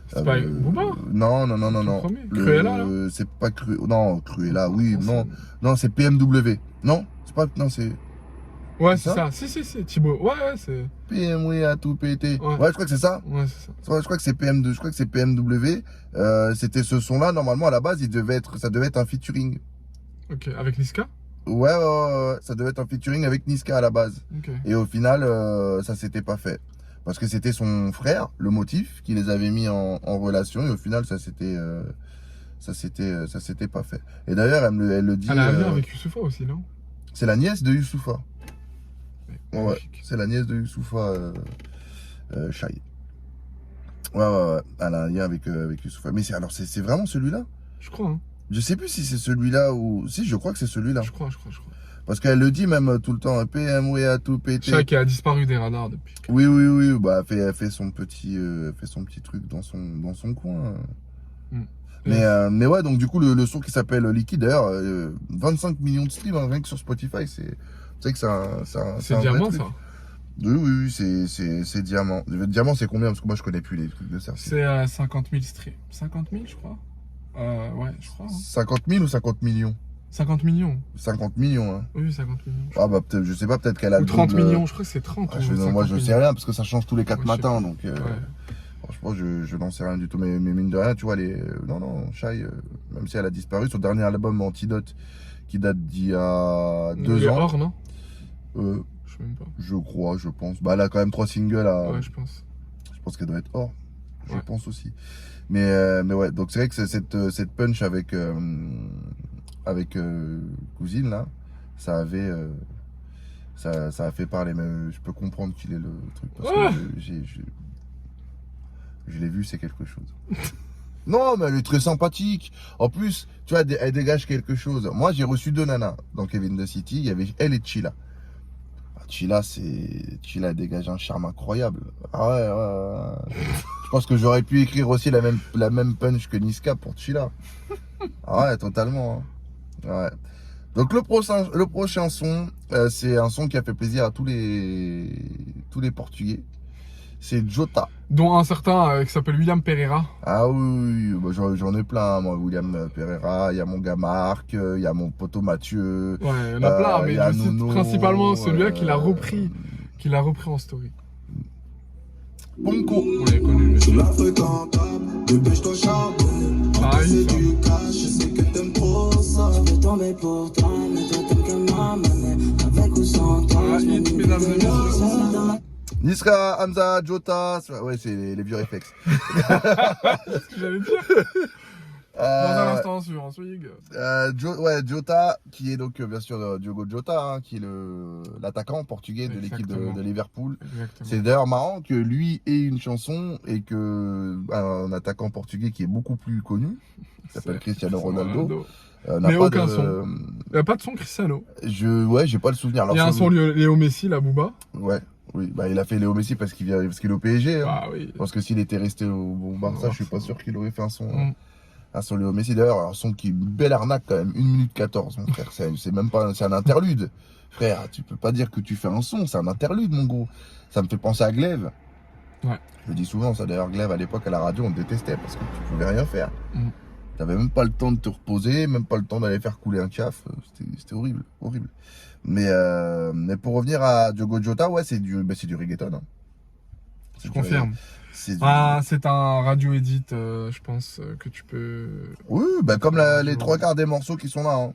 C'est pas Booba non, Ton premier Cruella, là c'est pas non, Cruella, oui, Non, non, c'est PMW. Non, c'est pas, non, c'est Ouais, C'est c'est ça. Si, Thibaut. Ouais, c'est. PMW à tout péter. Ouais. Ouais, je crois que c'est ça. Ouais, c'est ça. Ouais, je crois que c'est PM2, je crois que c'est PMW. C'était ce son-là, normalement, à la base, ça devait être un featuring. Ok, avec Niska Ouais, ça devait être un featuring avec Niska à la base. Ok. Et au final, ça s'était pas fait. Parce que c'était son frère, le Motif, qui les avait mis en relation. Et au final, ça s'était pas fait. Et d'ailleurs, elle le dit. Elle a un lien avec Youssoupha aussi, non C'est la nièce de Youssoupha. Ouais, Magnifique. c'est la nièce de Youssoupha Shai. Ouais. Elle a un lien avec Youssoupha. Mais c'est vraiment celui-là? Je crois, hein. Je sais plus si c'est celui-là ou. Si, je crois que c'est celui-là. Je crois. Parce qu'elle le dit même tout le temps. PMW à tout péter. Shai qui a disparu des radars depuis. Oui. Bah, elle fait son petit truc dans son coin. Mm. Mais ouais, donc du coup, le son qui s'appelle Liquide, d'ailleurs, 25 millions de streams, hein, rien que sur Spotify, c'est que c'est un Diamant, vrai truc. ça. Oui, c'est Diamant. Diamant, c'est combien? Parce que moi, je connais plus les trucs de Cersei. C'est 50 000 streams. 50 000, je crois. Ouais, je crois. Hein. 50 000 ou 50 millions? 50 millions. 50 millions, hein. Oui, 50 millions. Ah bah, peut-être, je sais pas, peut-être qu'elle a Ou le 30 double. millions, je crois que c'est 30. Ah, ou moi, 50 je sais millions. rien, parce que ça change tous les 4 Ouais, je sais matins, pas. donc... Ouais. Franchement, je n'en sais rien du tout. Mais mine de rien, tu vois, non, Shai, même si elle a disparu, son dernier album Antidote, qui date d'il y a 2 Il est ans. hors, non euh, Je sais même pas. je pense. Bah, elle a quand même 3 singles à... Ouais, je pense. Je pense qu'elle doit être hors. Je Ouais. pense aussi. Mais ouais, donc c'est vrai que cette punch avec Cousine, là, ça avait... ça a fait parler, mais je peux comprendre qu'il est le truc. Parce Ah que je l'ai vu, c'est quelque chose. Non, mais elle est très sympathique. En plus, tu vois, elle dégage quelque chose. Moi, j'ai reçu 2 nanas dans Kevin the City. Il y avait elle et Chilla. Chilla, elle dégage un charme incroyable. Ah ouais. Je pense que j'aurais pu écrire aussi la même punch que Niska pour Chilla. Ah ouais, totalement. Hein. Ouais. Donc le prochain son, c'est un son qui a fait plaisir à tous les Portugais. C'est Jota. Dont un certain qui s'appelle William Pereira. Ah oui, bah, j'en ai plein, moi, William Pereira, il y a mon gars Marc, il y a mon poteau Mathieu. Ouais, il y en a plein, mais il y a je cite Nono, principalement celui-là qu'il a repris en story. Ponko. On l'a connu, mais Tu la fréquentable, bébé, je dois charbonner. pareil, C'est ça. du cash, je sais que t'aimes trop ça. Je vais tomber pour toi, mais toi t'aimes que m'amener. Avec ou sans toi, Ah, je me hit, dis mesdames et que messieurs. c'est dans la- Niska, Hamza, Jota, ouais, c'est les vieux réflexes. C'est ce que j'allais dire. Dans un Euh, instant sur Swig. Jota, qui est donc bien sûr Diogo Jota, hein, qui est l'attaquant portugais de l'équipe Exactement. de Liverpool. Exactement. C'est d'ailleurs marrant que lui ait une chanson et que un attaquant portugais qui est beaucoup plus connu, qui s'appelle C'est Cristiano Ronaldo, n'a Mais pas aucun de, son. Il n'y a pas de son Cristiano. j'ai pas le souvenir. Alors, Il y a un son Léo Messi, la Booba. Ouais, oui, bah il a fait Léo Messi parce qu'il est au PSG. Hein. Ah oui. Parce que s'il était resté au Barça, je suis pas sûr qu'il aurait fait un son. Mm. Un son Léo Messi d'ailleurs, un son qui est une belle arnaque quand même, 1 minute 14 mon frère, c'est même pas, c'est un interlude. Frère, tu peux pas dire que tu fais un son, c'est un interlude mon gros. Ça me fait penser à Glaive. Ouais. Je le dis souvent ça d'ailleurs, Glaive à l'époque à la radio on détestait parce que tu pouvais rien faire. Mm. T'avais même pas le temps de te reposer, même pas le temps d'aller faire couler un caf, c'était horrible, horrible. Mais pour revenir à Diogo Jota, ouais c'est du reggaeton. Hein. Je confirme. C'est du... Ah, c'est un radio edit, je pense, que tu peux. Oui, bah comme les 3/4 des morceaux qui sont là. Hein.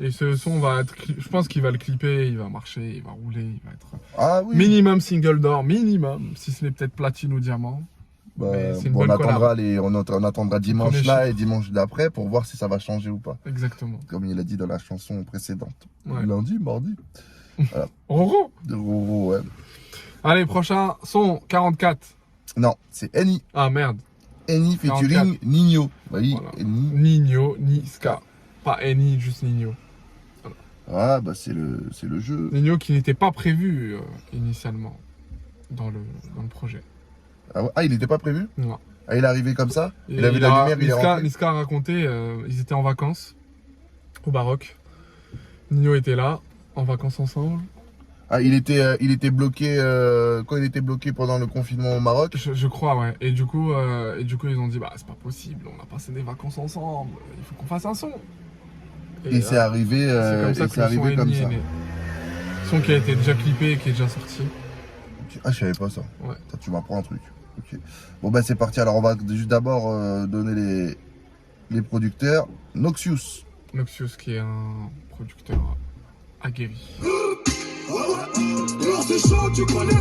Et ce son va être. Je pense qu'il va le clipper, il va marcher, il va rouler, il va être. Ah oui. Minimum single d'or, minimum. Si ce n'est peut-être platine ou diamant. Bah, Mais c'est une bon, bonne on attendra dimanche Premier là chiffre. et dimanche d'après pour voir si ça va changer ou pas. Exactement. Comme il a dit dans la chanson précédente. Ouais. Lundi, mardi. Roro. De Roro, ouais. Allez, prochain son 44. Non, c'est Eni. Ah merde. Eni featuring Nino. Oui, Voilà. Eni. Nino, Niska. Pas Eni, juste Nino. Ah, bah c'est le jeu. Nino qui n'était pas prévu initialement dans le projet. Ah, ouais. Ah, il n'était pas prévu? Non. Ah, il est arrivé comme ça? Et Il a vu la lumière, il est rentré? Niska a raconté, ils étaient en vacances au Baroque. Nino était là, en vacances ensemble. Ah, il était bloqué quand il était bloqué pendant le confinement au Maroc. Je crois, ouais. Et du coup, ils ont dit, bah c'est pas possible, on a passé des vacances ensemble, il faut qu'on fasse un son. Et c'est arrivé, c'est comme ça et que c'est le arrivé son comme Eni est ça. né. Son qui a été déjà clippé et qui est déjà sorti. Ah, je savais pas ça. Ouais. Putain, tu m'apprends un truc. Ok. Bon, bah, c'est parti. Alors, on va juste d'abord donner les producteurs. Noxious. Noxious qui est un producteur aguerri. Alors c'est chaud, tu connais.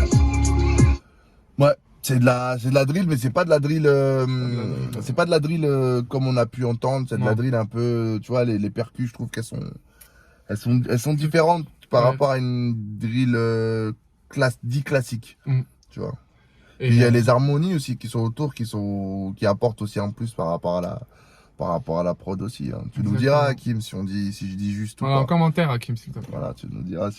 Ouais, c'est de la drill, mais c'est pas de la drill. C'est pas de la drill comme on a pu entendre. C'est de la Non. drill un peu. Tu vois, les percus, je trouve qu'elles sont différentes par Ouais. rapport à une drill dit classique. Mm. Tu vois. Et Et il y a les harmonies aussi qui sont autour, qui apportent aussi en plus par rapport à la prod aussi. Hein. Tu nous Exactement. diras, Hakim, si je dis juste ou Voilà, en pas. commentaire, Hakim, s'il te plaît. Voilà, tu nous diras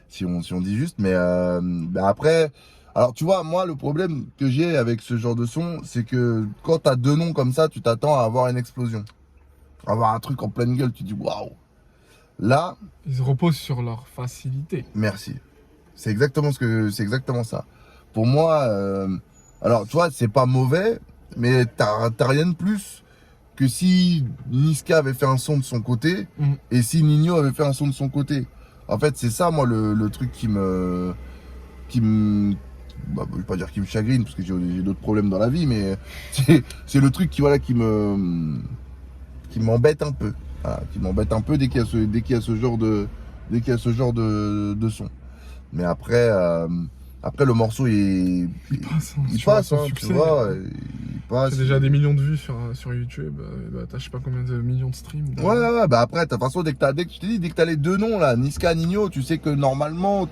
si on dit juste. Mais après, alors tu vois, moi, le problème que j'ai avec ce genre de son, c'est que quand tu as deux noms comme ça, tu t'attends à avoir une explosion. Avoir un truc en pleine gueule, tu dis waouh. Là, Ils se reposent sur leur facilité. merci. C'est exactement ça. Pour moi, alors tu vois, c'est pas mauvais, mais t'as rien de plus que si Niska avait fait un son de son côté Mm. et si Nino avait fait un son de son côté. En fait, c'est ça, moi, le truc qui me, bah, je vais pas dire qui me chagrine parce que j'ai d'autres problèmes dans la vie, mais c'est le truc qui m'embête un peu. Voilà, qui m'embête un peu dès qu'il y a ce genre de son. Mais après, le morceau Il passe, hein, il sur passe, son hein, succès. tu vois, il passe. C'est déjà des millions de vues sur YouTube. Bah, t'as je sais pas combien de millions de streams. Ouais, bah après, de toute façon, dès que t'as les deux noms là, Niska, Nino, tu sais que normalement,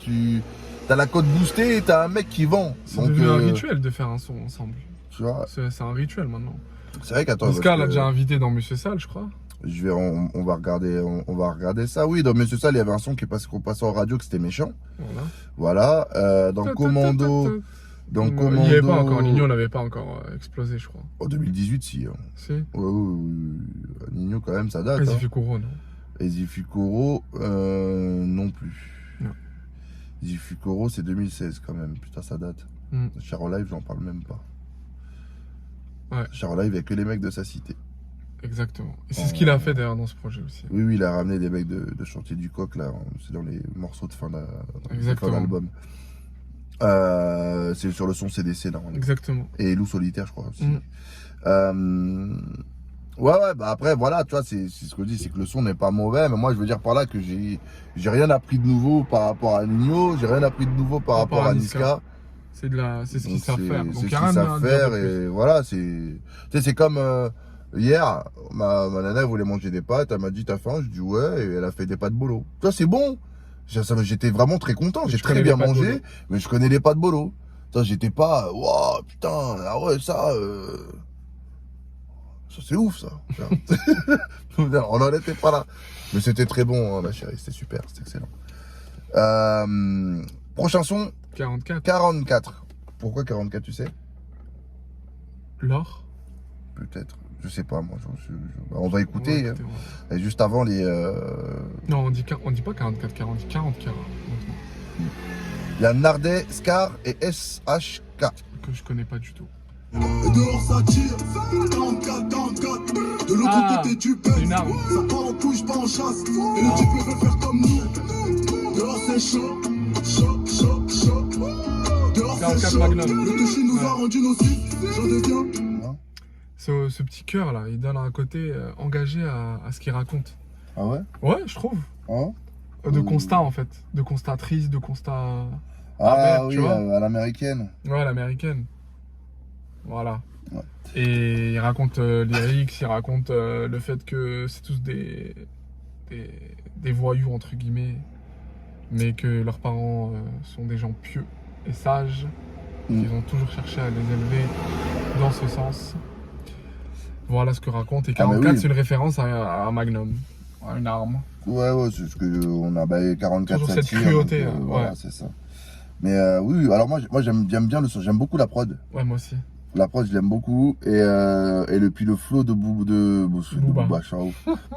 t'as la cote boostée et t'as un mec qui vend. C'est Donc, devenu un rituel de faire un son ensemble. tu vois, C'est un rituel maintenant. c'est vrai qu'attends. Niska parce l'a que déjà invité dans Monsieur Sale, je crois. on va regarder ça. Oui, dans Monsieur Sale, il y avait un son qu'on passait en radio que c'était méchant. Voilà. Voilà, dans Commando. Dans Il Commando. n'y avait pas encore, Nino n'avait pas encore explosé, je crois. En 2018, si. Hein. Si. Ouais. Nino, quand même, ça date. Vas-y, Hein. Fukuro, non. Et Zifukuro, non plus. Non. Zifukuro, c'est 2016 quand même. Putain, ça date. Charo Live, j'en parle même pas. Ouais. Charo Live, il n'y a que les mecs de sa cité. Exactement. Et c'est ce qu'il a fait d'ailleurs dans ce projet aussi. Oui, oui, il a ramené des mecs de Chantier du Coq, là. C'est dans les morceaux de fin d'album. C'est sur le son CDC, normalement. Exactement. Et Loup Solitaire, je crois aussi. Ouais, bah après, voilà, tu vois, c'est ce que je dis, c'est que le son n'est pas mauvais, mais moi, je veux dire par là que j'ai rien appris de nouveau par rapport à Nino, j'ai rien appris de nouveau par rapport à Niska. C'est ce qu'ils savent faire. C'est ce qu'ils savent faire, et voilà, c'est comme hier, ma nana elle voulait manger des pâtes, elle m'a dit t'as faim, je dis ouais, et elle a fait des pâtes bolo. Tu vois, c'est bon, j'étais vraiment très content, j'ai très bien mangé, mais je connais les pâtes bolo. J'étais pas, waouh, putain, ah ouais, ça c'est ouf ça. On n'en était pas là. Mais c'était très bon, hein, ma chérie, c'était super, c'était excellent. Prochain son 44. Pourquoi 44, tu sais? L'or? Peut-être, je sais pas moi. On va écouter. Et juste avant les. Non, on dit pas 44, on dit 40 carats. Il y a Nardé, Scar et SHK. Que je connais pas du tout. Et dehors ça tire, 44, 44. De l'autre côté tu pèses, une arme. ça part en couche, pas en chasse. Et le type veut faire comme nous. Dehors c'est chaud, chaud, chaud, chaud. Dehors c'est chaud, Magnum. le toucher nous a rendu nocifs. J'en deviens. Ce petit cœur là, il donne un côté engagé à ce qu'il raconte. Ah ouais? Ouais, je trouve. Hein? De constat en fait. De constat triste, de constat. Ah oui, tu vois, à l'américaine. Ouais, l'américaine. Voilà. Ouais. Et il raconte lyrics, il raconte le fait que c'est tous des voyous entre guillemets, mais que leurs parents sont des gens pieux et sages. Ils ont toujours cherché à les élever dans ce sens. Voilà ce que raconte. Et 44, c'est une référence à un Magnum, à une arme. Ouais, c'est ce que on a. 44, toujours ça cette tire, cruauté. donc, voilà, c'est ça. Mais oui, alors moi j'aime bien le son, j'aime beaucoup la prod. Ouais, moi aussi. La prod, je l'aime beaucoup. Et puis le flow de Booba,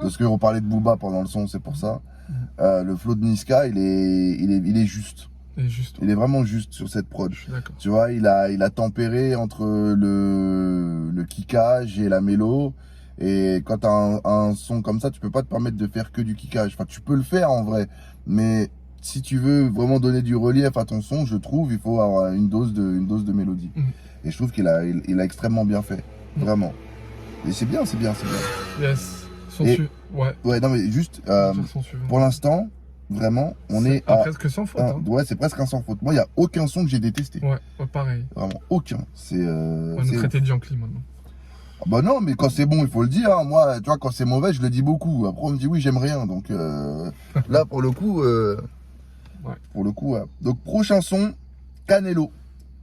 parce qu'on parlait de Booba pendant le son, c'est pour ça. Le flow de Niska, il est juste. Il est vraiment juste sur cette prod. Je suis d'accord. Tu vois, il a tempéré entre le kickage et la mélo. Et quand t'as un son comme ça, tu peux pas te permettre de faire que du kickage. Enfin, tu peux le faire en vrai, mais si tu veux vraiment donner du relief à ton son, je trouve, il faut avoir une dose de mélodie. Et je trouve qu'il a extrêmement bien fait, vraiment. Et c'est bien. Yes. Ouais, non mais juste, pour l'instant, vraiment, on est à presque sans faute. Ouais, c'est presque un sans faute. Moi, il y a aucun son que j'ai détesté. Ouais, pareil. Vraiment, aucun. On va nous traiter de Yankee maintenant. Bah non, mais quand c'est bon, il faut le dire. Hein. Moi, tu vois, quand c'est mauvais, je le dis beaucoup. Après, on me dit oui, j'aime rien. Donc là, pour le coup, ouais. Donc prochain son, Canelo,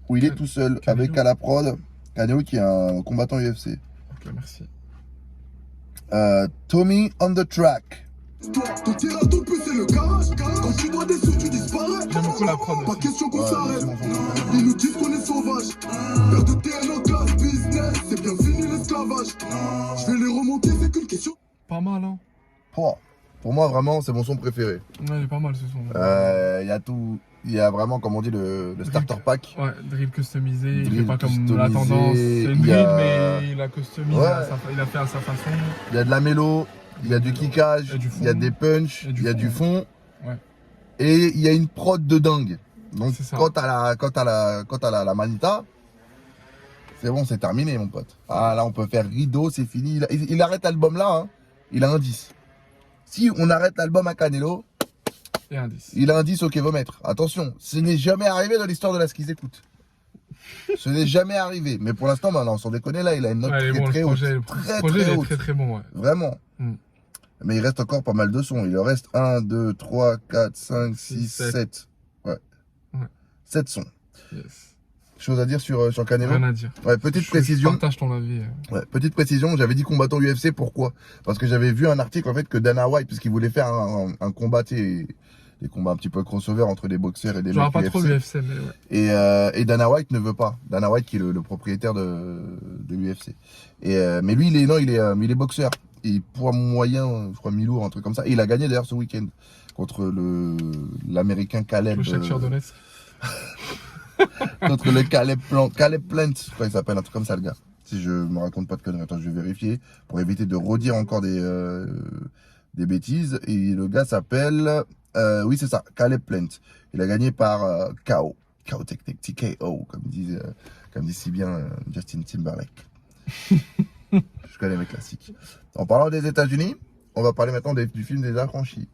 où il est tout seul avec à la prod. Canelo qui est un combattant UFC. Ok, merci. Tommy on the track. Toi, ton tir à ton peu, c'est le garage. Quand tu dois des sous, tu disparais. J'aime beaucoup la prod. Pas question qu'on s'arrête. Ils nous disent qu'on est sauvages. Père de TN en classe business, c'est bien fini l'esclavage. Je vais les remonter, c'est qu'une question. Pas mal, hein. Pour moi, vraiment, c'est mon son préféré. Ouais, il est pas mal ce son. Il y a tout. Il y a vraiment, comme on dit, le starter pack. Ouais, drill customisé. Drill il fait pas comme customisé, la tendance. C'est une drill, mais il a customisé. Ouais. Il a fait à sa façon. Il y a de la mélo, il y a du kickage, il y a des punch, il y a du fond. Ouais. Et il y a une prod de dingue. Donc ça. quand t'as la manita, c'est bon, c'est terminé mon pote. Ah là on peut faire rideau, c'est fini. Il arrête l'album là, hein. Il a un 10. Si on arrête l'album à Canelo, il a un 10 au Kévomètre. Attention, ce n'est jamais arrivé dans l'histoire de la Skis Écoute. Ce n'est jamais arrivé. Mais pour l'instant, maintenant, sans déconner, là, il a une note très haute. Le projet est très bon, ouais. Vraiment. Mais il reste encore pas mal de sons. Il en reste 1, 2, 3, 4, 5, 6, 7. Ouais. 7 sons. Yes. Chose à dire sur Canelo? Rien à dire. Ouais, petite précision. Je partage ton avis. Ouais, petite précision, j'avais dit combattant UFC, pourquoi? Parce que j'avais vu un article en fait que Dana White, puisqu'il voulait faire un combat, des combats un petit peu crossover entre des boxeurs et des mecs pas UFC. trop l'UFC, mais ouais. Et Dana White ne veut pas. Dana White qui est le propriétaire de l'UFC. Mais lui, il est boxeur. Et poids moyen, je crois mi-lourd, un truc comme ça. Et il a gagné d'ailleurs ce week-end contre l'américain Caleb. Le Shakhtar Donetsk. contre le Caleb Plant, je crois qu'il s'appelle, un truc comme ça, le gars. Si je me raconte pas de conneries, attends, je vais vérifier pour éviter de redire encore des bêtises. Et le gars s'appelle, oui, c'est ça, Caleb Plant. Il a gagné par KO. KO technique, TKO, comme dit si bien Justin Timberlake. Je connais mes classiques. En parlant des États-Unis, on va parler maintenant du film des Affranchis.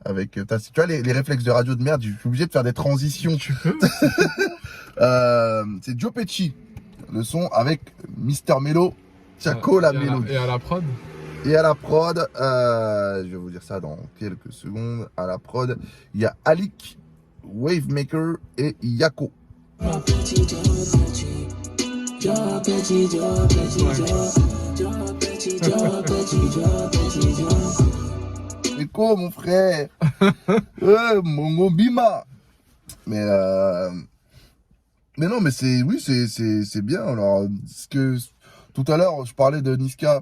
Avec, tu vois, les réflexes de radio de merde, je suis obligé de faire des transitions. Tu peux. C'est Joe Pesci, le son avec Mister Mello, Chaco la Mello. Et à la prod. Et à la prod, je vais vous dire ça dans quelques secondes. À la prod, il y a Alik, Wavemaker et Yako. C'est quoi mon frère? Mon bima. Mais non, mais c'est bien. Alors, tout à l'heure, je parlais de Niska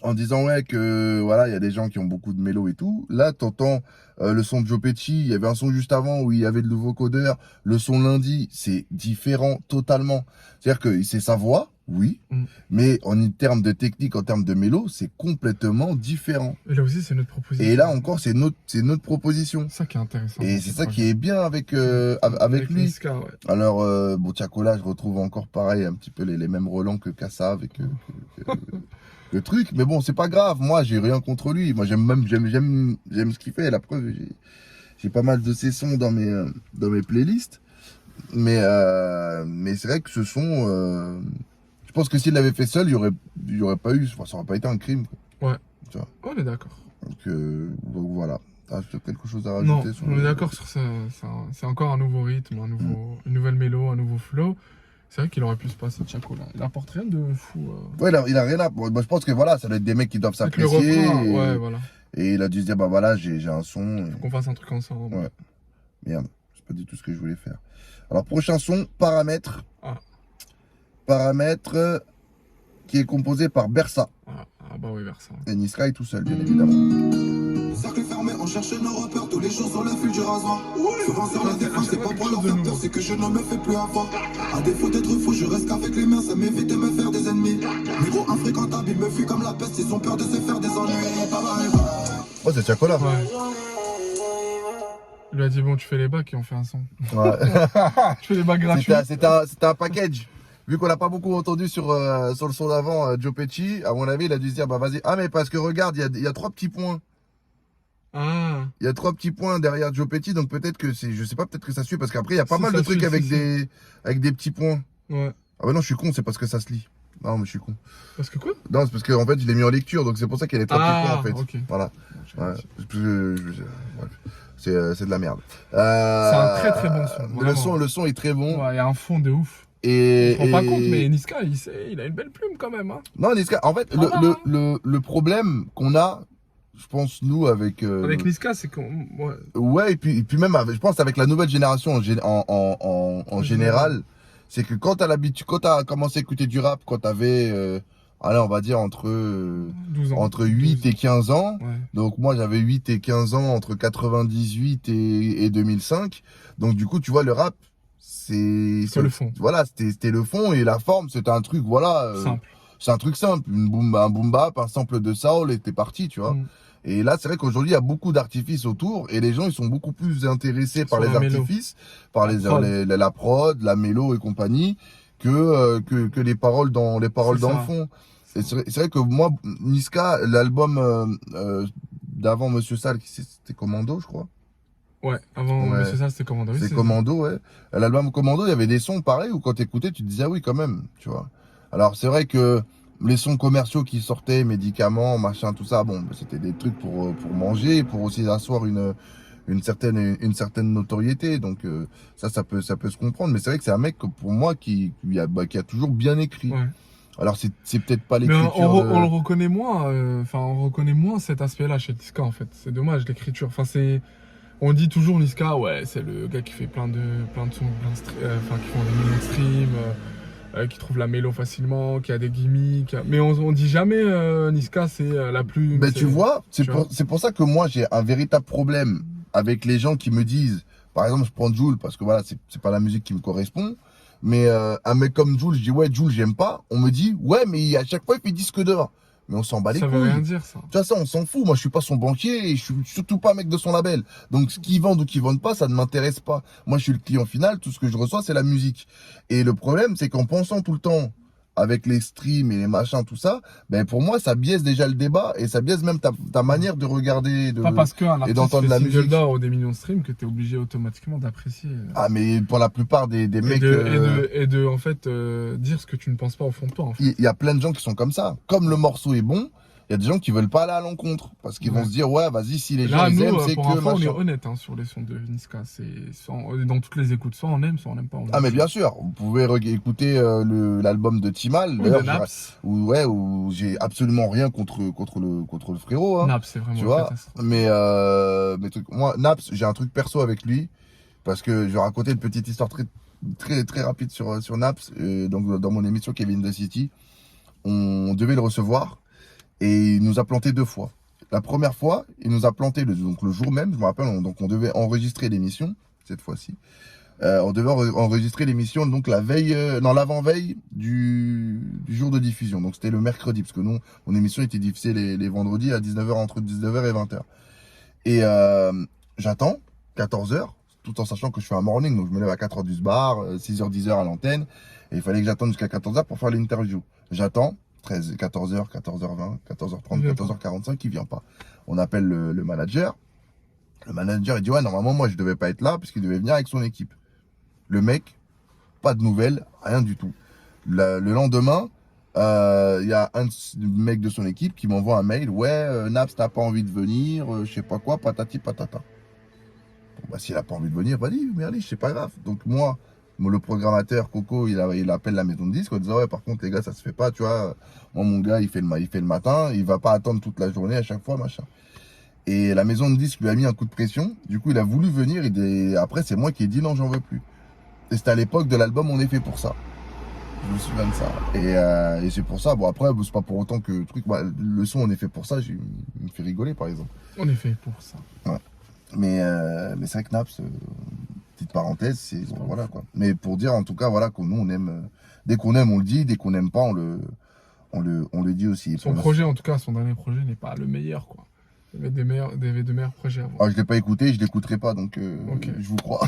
en disant ouais que voilà, il y a des gens qui ont beaucoup de mélo et tout. Là, t'entends le son de Joe Pesci. Il y avait un son juste avant où il y avait de nouveaux codeurs. Le son lundi, c'est différent totalement. C'est-à-dire que c'est sa voix, oui, mais en termes de technique, en termes de mélo, c'est complètement différent. Et là aussi, c'est notre proposition. Et là encore, c'est notre proposition. C'est ça qui est intéressant. Et c'est ça qui est bien avec lui. Niska, ouais. Alors, bon, Tiakola, je retrouve encore pareil, un petit peu les mêmes relents que Kassav et que le truc. Mais bon, c'est pas grave. Moi, j'ai rien contre lui. Moi, j'aime ce qu'il fait. La preuve, j'ai pas mal de ses sons dans mes playlists. Mais c'est vrai que ce son, je pense que s'il l'avait fait seul, il y aurait pas eu, ça aurait pas été un crime, quoi. Ouais. Tu vois. On est d'accord. Donc voilà. Ah, tu as quelque chose à Non, rajouter sur on est d'accord sur ça. C'est encore un nouveau rythme, une nouvelle mélo, un nouveau flow. C'est vrai qu'il aurait pu se passer de Chaco là. Il apporte rien de fou. Ouais, il a rien à. Moi, je pense que voilà, ça doit être des mecs qui doivent Avec le s'apprécier. refrain, ouais, voilà. Et il a dû se dire, bah voilà, j'ai un son. Faut qu'on fasse un truc ensemble. Ouais. Merde, c'est pas du tout ce que je voulais faire. Alors, prochain son, Paramètre. Ah. Paramètre qui est composé par Bersa. Ah bah oui, vers ça. Et Niska est tout seul, bien évidemment. Cercle fermé, on cherche nos repères, tous les jours sur le fil du rasoir. Souvent sur la défense, c'est pas pour leur faire peur, c'est que je ne me fais plus avoir. À défaut d'être fou, je reste qu'avec les mains, ça m'évite de me faire des ennemis. Micro infréquentable, ils me fuient comme la peste, ils ont peur de se faire des ennuis. Oh, c'est Tiakola. Ouais. Il lui a dit, bon, tu fais les bacs et on fait un son. Ouais. Tu fais les bacs gratuits. C'était un package. Vu qu'on l'a pas beaucoup entendu sur le son d'avant, Joe Pesci, à mon avis, il a dû se dire, bah vas-y. Ah, mais parce que regarde, il y a 3 petits points. Ah. Il y a 3 petits points derrière Joe Pesci, donc peut-être que je sais pas, peut-être que ça suit, parce qu'après, il y a pas Si, mal ça de trucs suit, avec si, avec des petits points. Ouais. Ah, bah non, je suis con, c'est parce que ça se lit. Non, mais je suis con. Parce que quoi? Non, c'est parce qu'en fait, je l'ai mis en lecture, donc c'est pour ça qu'il y a les 3 petits points, en fait. Ok. Voilà. Ouais. Bref. C'est de la merde. C'est un très très bon son. Vraiment. Le son est très bon. Ouais, il y a un fond de ouf. Et, on se rend pas compte, mais Niska, il a une belle plume quand même. Hein. Non, Niska, en fait, le problème qu'on a, je pense, nous, avec Niska, c'est qu'on. Ouais, et puis même, je pense, avec la nouvelle génération en général, c'est que quand t'as commencé à écouter du rap, quand t'avais, allez, on va dire entre 8 et 15 ans. Ouais. Donc moi, j'avais 8 et 15 ans entre 98 et 2005. Donc du coup, tu vois, le rap, c'est le fond. Voilà, c'était le fond, et la forme, c'était un truc, voilà. Simple. C'est un truc simple. Un boom bap, un sample de soul, et t'es parti, tu vois. Et là, c'est vrai qu'aujourd'hui, il y a beaucoup d'artifices autour, et les gens, ils sont beaucoup plus intéressés par les artifices, par la prod, la mélo et compagnie, que les paroles dans le fond. C'est vrai que moi, Niska, l'album d'avant Monsieur Sall, c'était Commando, je crois. Ouais, avant Monsieur Sall, c'était Commando. C'est Commando, ouais. L'album Commando, il y avait des sons pareils où quand t'écoutais, tu te disais, ah oui, quand même, tu vois. Alors, c'est vrai que les sons commerciaux qui sortaient, médicaments, machin, tout ça, bon, c'était des trucs pour manger, pour aussi asseoir une certaine notoriété. Donc, ça peut se comprendre. Mais c'est vrai que c'est un mec, pour moi, qui a toujours bien écrit. Ouais. Alors, c'est peut-être pas l'écriture. Mais on le reconnaît moins, on reconnaît moins cet aspect-là chez Niska, en fait. C'est dommage, l'écriture. Enfin, on dit toujours Niska, ouais, c'est le gars qui fait plein de sons, qui font des millions de streams, qui trouve la mélo facilement, qui a des gimmicks. Mais on dit jamais Niska, c'est la plus. Ben, tu vois, c'est pour ça que moi, j'ai un véritable problème avec les gens qui me disent, Par exemple, je prends Jul parce que voilà, c'est pas la musique qui me correspond. Mais un mec comme Jul, je dis ouais, Jul, j'aime pas. On me dit ouais, mais à chaque fois, il fait disque d'or. Mais on s'en bat les Ça couilles. veut rien dire, ça. Tu vois, ça, on s'en fout. Moi, je suis pas son banquier et je suis surtout pas mec de son label. Donc, ce qu'ils vendent ou qu'ils vendent pas, ça ne m'intéresse pas. Moi, je suis le client final. Tout ce que je reçois, c'est la musique. Et le problème, c'est qu'en pensant tout le temps avec les streams et les machins, tout ça, ben, pour moi, ça biaise déjà le débat et ça biaise même ta manière de regarder, Pas parce qu'un et artiste d'entendre fait la single musique. d'or ou des millions de streams que t'es obligé automatiquement d'apprécier. Ah, mais pour la plupart des Et mecs, de, en fait, dire ce que tu ne penses pas au fond de toi, en fait. il y a plein de gens qui sont comme ça. Comme le morceau est bon, il y a des gens qui veulent pas aller à l'encontre parce qu'ils Ouais. vont se dire ouais, vas-y, si les gens Là, ils nous, aiment, c'est pour que info, on est machin. honnête hein, sur les sons de Niska. Dans toutes les écoutes, soit on aime, soit on n'aime pas. Ah mais bien sûr, vous pouvez écouter l'album de Timal, Ou d'ailleurs, de Naps. où j'ai absolument rien contre le frérot, hein, Naps, c'est vraiment tu une vois. catastrophe. Mais moi Naps, j'ai un truc perso avec lui parce que je vais raconter une petite histoire très rapide sur Naps. Donc dans mon émission Kevin the City, on devait le recevoir et il nous a planté 2 fois. La première fois, il nous a planté donc le jour même, je me rappelle, donc on devait enregistrer l'émission cette fois-ci. On devait enregistrer l'émission donc la veille, l'avant-veille du jour de diffusion. Donc c'était le mercredi, parce que nous, mon émission était diffusée les vendredis à 19h, entre 19h et 20h. Et j'attends 14h, tout en sachant que je fais un morning, donc je me lève à 4h du bar, 6h, 10h à l'antenne, et il fallait que j'attende jusqu'à 14h pour faire l'interview. J'attends, 14h, 14h20, 14h30, 14h45, il vient pas. On appelle le manager. Le manager, il dit ouais, normalement, moi, je devais pas être là, puisqu'il devait venir avec son équipe. Le mec, pas de nouvelles, rien du tout. Le lendemain, il y a un mec de son équipe qui m'envoie un mail. Ouais, Naps, t'as pas envie de venir, je sais pas quoi, patati patata. Bon, bah, s'il a pas envie de venir, vas-y, merde, c'est pas grave. Donc, moi, le programmateur, Coco, il appelle la maison de disques en disant, ouais, par contre, les gars, ça se fait pas, tu vois. Moi, mon gars, il fait le matin, il va pas attendre toute la journée à chaque fois, machin. Et la maison de disques lui a mis un coup de pression. Du coup, il a voulu venir et après, c'est moi qui ai dit non, j'en veux plus. Et c'était à l'époque de l'album On est fait pour ça. Je me souviens de ça. Et c'est pour ça. Bon, après, c'est pas pour autant que le truc. Bah, le son On est fait pour ça, il me fait rigoler, par exemple. On est fait pour ça. Ouais. Mais c'est vrai que Naps, petite parenthèse, c'est bon, voilà quoi. Mais pour dire en tout cas, voilà, que nous, on aime. Dès qu'on aime, on le dit. Dès qu'on n'aime pas, on le dit aussi. Son projet, en tout cas, son dernier projet n'est pas le meilleur, quoi. Il y avait de meilleurs projets à voir. Ah, je l'ai pas écouté, je l'écouterai pas, donc Ok. je vous crois.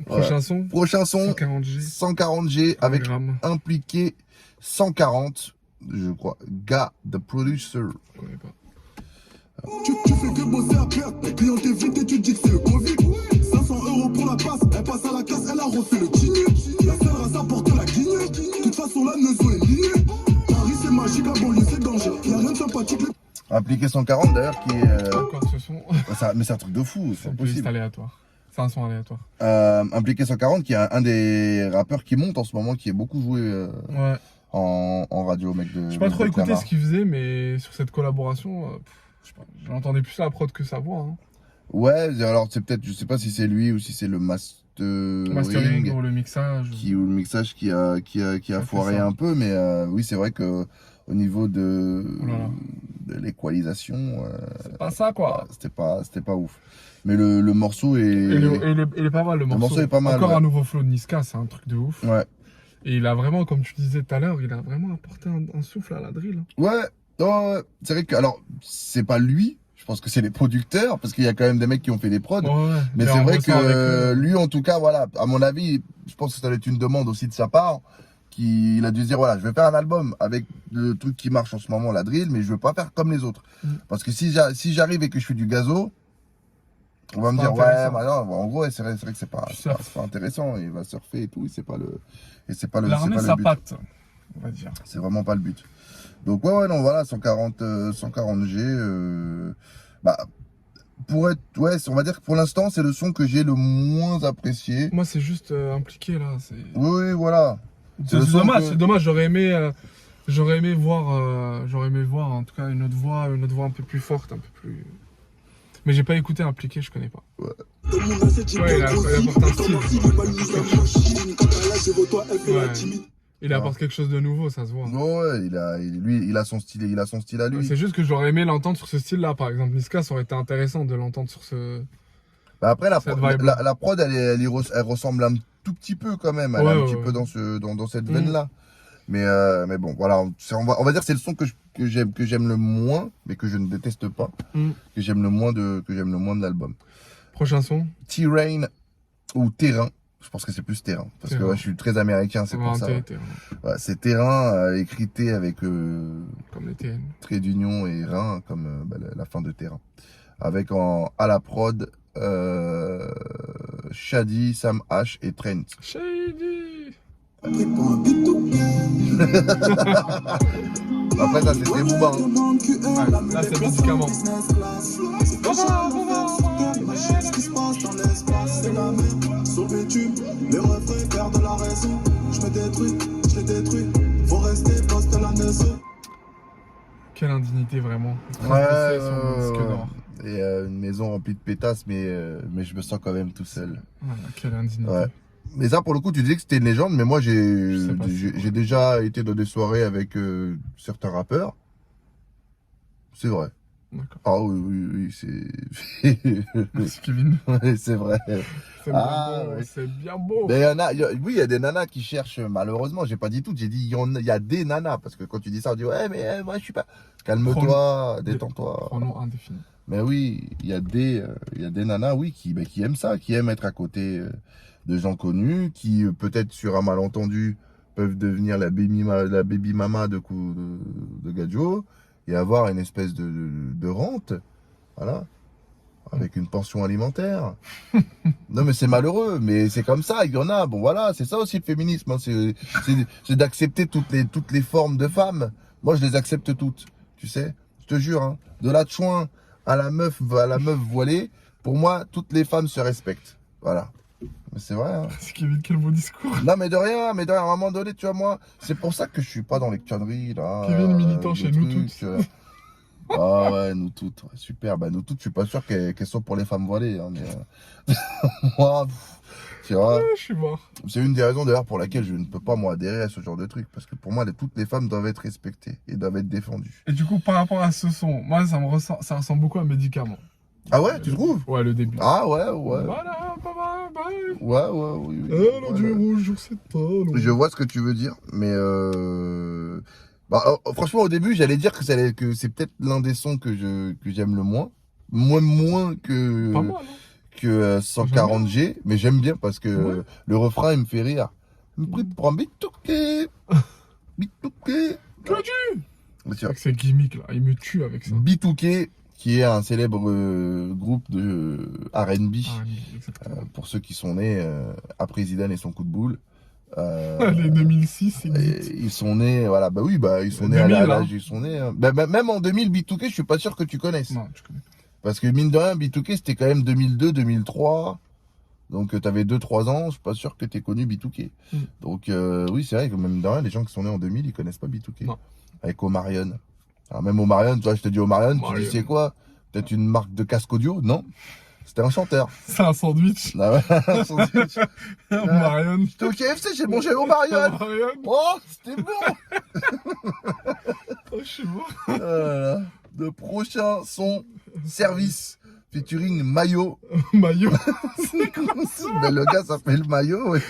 Prochain son, Prochain son, 140G. 140G avec Programme. impliqué 140, je crois. Gars, the producer. Je connais pas. Tu fais que bosser à perte, tes clients t'évitent et tu dis que c'est le Covid. 500 € pour la passe, elle passe à la casse, elle a refait le tigné. La seule race à porter la guignée. De toute façon, la maison est liée. Paris c'est magique, la banlieue c'est danger. Y'a rien de sympathique. Impliqué 140 d'ailleurs, qui est. Encore ce son. Mais c'est un truc de fou, C'est c'est une playlist possible. aléatoire. C'est un son aléatoire. Impliqué 140, qui est un des rappeurs qui monte en ce moment, qui est beaucoup joué Ouais. en radio, mec de. J'ai pas trop de écouté Clamart. ce qu'il faisait, mais sur cette collaboration, je sais pas, j'entendais plus la prod que sa voix. Hein. Ouais, alors c'est peut-être, je sais pas si c'est lui ou si c'est le Mastering ou le mixage. ou le mixage qui a fait foiré ça. un peu, mais oui, c'est vrai que au niveau de Oulala. l'équalisation, C'est pas ça, quoi. c'était pas ouf. Mais le morceau est. Il est pas mal, le morceau. morceau est pas mal, Encore ouais. un nouveau flow de Niska, c'est un truc de ouf. Ouais. Et il a vraiment, comme tu disais tout à l'heure, il a vraiment apporté un souffle à la drill. Hein. Ouais, ouais, c'est vrai que, alors, c'est pas lui, je pense que c'est les producteurs, parce qu'il y a quand même des mecs qui ont fait des prods. Ouais, Mais c'est on vrai ressent avec que lui, en tout cas, voilà, à mon avis, je pense que ça doit être une demande aussi de sa part, qu'il a dû se dire, voilà, je vais faire un album avec le truc qui marche en ce moment, la drill, mais je veux pas faire comme les autres. Mm. Parce que si j'arrive et que je fais du gazo, on va me C'est dire, pas ouais, intéressant. bah non, en gros, c'est vrai que c'est pas intéressant, il va surfer et tout, et c'est pas Il a ramené sa but. patte, on va dire. C'est vraiment pas le but. Donc ouais, non, voilà, 140G, bah, pour être, ouais, on va dire que pour l'instant, c'est le son que j'ai le moins apprécié. Moi, c'est juste impliqué, là. Oui, voilà. C'est le son dommage, que- c'est dommage. J'aurais aimé voir, en tout cas, une autre voix un peu plus forte, un peu plus... Mais j'ai pas écouté impliqué, je connais pas. Dans mon assiette, j'ai Ouais, il bien a- grossi. il apporte un Dans style. ma fille, il m'a mis la manche. Quand elle a chez vos toits, elle fait la Ouais. timide. Il apporte quelque chose de nouveau, ça se voit. Ouais, il a son style à lui. C'est juste que j'aurais aimé l'entendre sur ce style-là, par exemple. Niska, ça aurait été intéressant de l'entendre sur ce Bah après, Cette vibe. la prod, elle ressemble un tout petit peu quand même. Elle est un petit peu dans cette veine-là. Mais bon, voilà. On va dire que c'est le son que j'aime le moins, mais que je ne déteste pas. Que j'aime le moins de l'album. Prochain son. T-Rain ou Terrain. Je pense que c'est plus Terrain. Parce que ouais, je suis très américain, c'est pour ça. Ouais, c'est Terrain, écrit T avec comme les TN. trait d'union et Rein, comme la fin de Terrain. Avec à la prod Shady, Sam H et Trent. Shady. Après ça c'était Booba. Ouais, là c'est médicament. Sur le bitume, les refrains perdent la raison. Je me détruis, je les détruis. Faut rester poste la maison. Quelle indignité vraiment. Ouais, Et une maison remplie de pétasses, mais je me sens quand même tout seul. Voilà, quelle indignité. Ouais. Mais ça, pour le coup, tu disais que c'était une légende, mais moi, j'ai déjà été dans des soirées avec certains rappeurs. C'est vrai. Ah oui, c'est... Merci Kevin. Ouais, c'est vrai. C'est bien beau, c'est bien beau. Mais il y a des nanas qui cherchent, malheureusement, j'ai pas dit tout, j'ai dit il y a des nanas, parce que quand tu dis ça, on dit ouais, mais moi je suis pas... Calme-toi, détends-toi. Pronom indéfini. Mais oui, il y a des nanas, oui, qui aiment ça, qui aiment être à côté de gens connus, qui peut-être sur un malentendu peuvent devenir la baby mama de Gadjo et avoir une espèce de rente, voilà, avec une pension alimentaire. Non mais c'est malheureux, mais c'est comme ça, il y en a. Bon voilà, c'est ça aussi le féminisme, hein, c'est d'accepter toutes les formes de femmes. Moi je les accepte toutes, tu sais, je te jure, hein, de la chouin à la meuf voilée, pour moi toutes les femmes se respectent, voilà. Mais c'est vrai. Hein. C'est Kevin, quel beau discours. Non mais de rien, à un moment donné, tu vois, moi, c'est pour ça que je suis pas dans les conneries là. Kevin militant chez nous toutes. Ah ouais, nous toutes, ouais, super. Bah nous toutes, je suis pas sûr qu'elles sont pour les femmes voilées. Hein, mais moi, tu vois, Ah, je suis mort. c'est une des raisons d'ailleurs pour laquelle je ne peux pas moi adhérer à ce genre de truc, parce que pour moi, toutes les femmes doivent être respectées et doivent être défendues. Et du coup, par rapport à ce son, moi, ça ressemble beaucoup à un médicament. Ah ouais, tu trouves? Ouais, le début. Ah ouais. Voilà, bye. Ouais, oui. Alors du rouge sur cette table. Je vois ce que tu veux dire, mais franchement, au début, j'allais dire que c'est peut-être l'un des sons que j'aime le moins. Moins que... Pas mal, hein. Que 140G, mais j'aime bien parce que le refrain, il me fait rire. Me prie pour un bitouké. C'est gimmick, là. Il me tue avec ça. Bitouké, qui est un célèbre groupe de R&B, pour ceux qui sont nés après Zidane et son coup de boule. Les 2006, ils sont nés, voilà, ils sont nés 2000, à l'âge, ils sont nés. Hein. Même en 2000, Bitouké, je suis pas sûr que tu connaisses. Non, tu connais. Parce que mine de rien, Bitouké, c'était quand même 2002, 2003. Donc tu avais 2-3 ans, je suis pas sûr que tu aies connu Bitouké. Donc oui, c'est vrai que même de rien, les gens qui sont nés en 2000, ils connaissent pas Bitouké. Avec Omarion. Alors même Omarion, tu vois, je te dis Omarion, tu dis c'est quoi? Peut-être une marque de casque audio? Non. C'était un chanteur. C'est un sandwich. Ah ouais, un sandwich. Omarion. J'étais au KFC, j'ai mangé Omarion. Oh, c'était bon. Oh, je suis mort. Voilà. Le prochain son Service featuring Mayo. Mayo. C'est quoi ça? Mais le gars s'appelle Mayo. Ouais.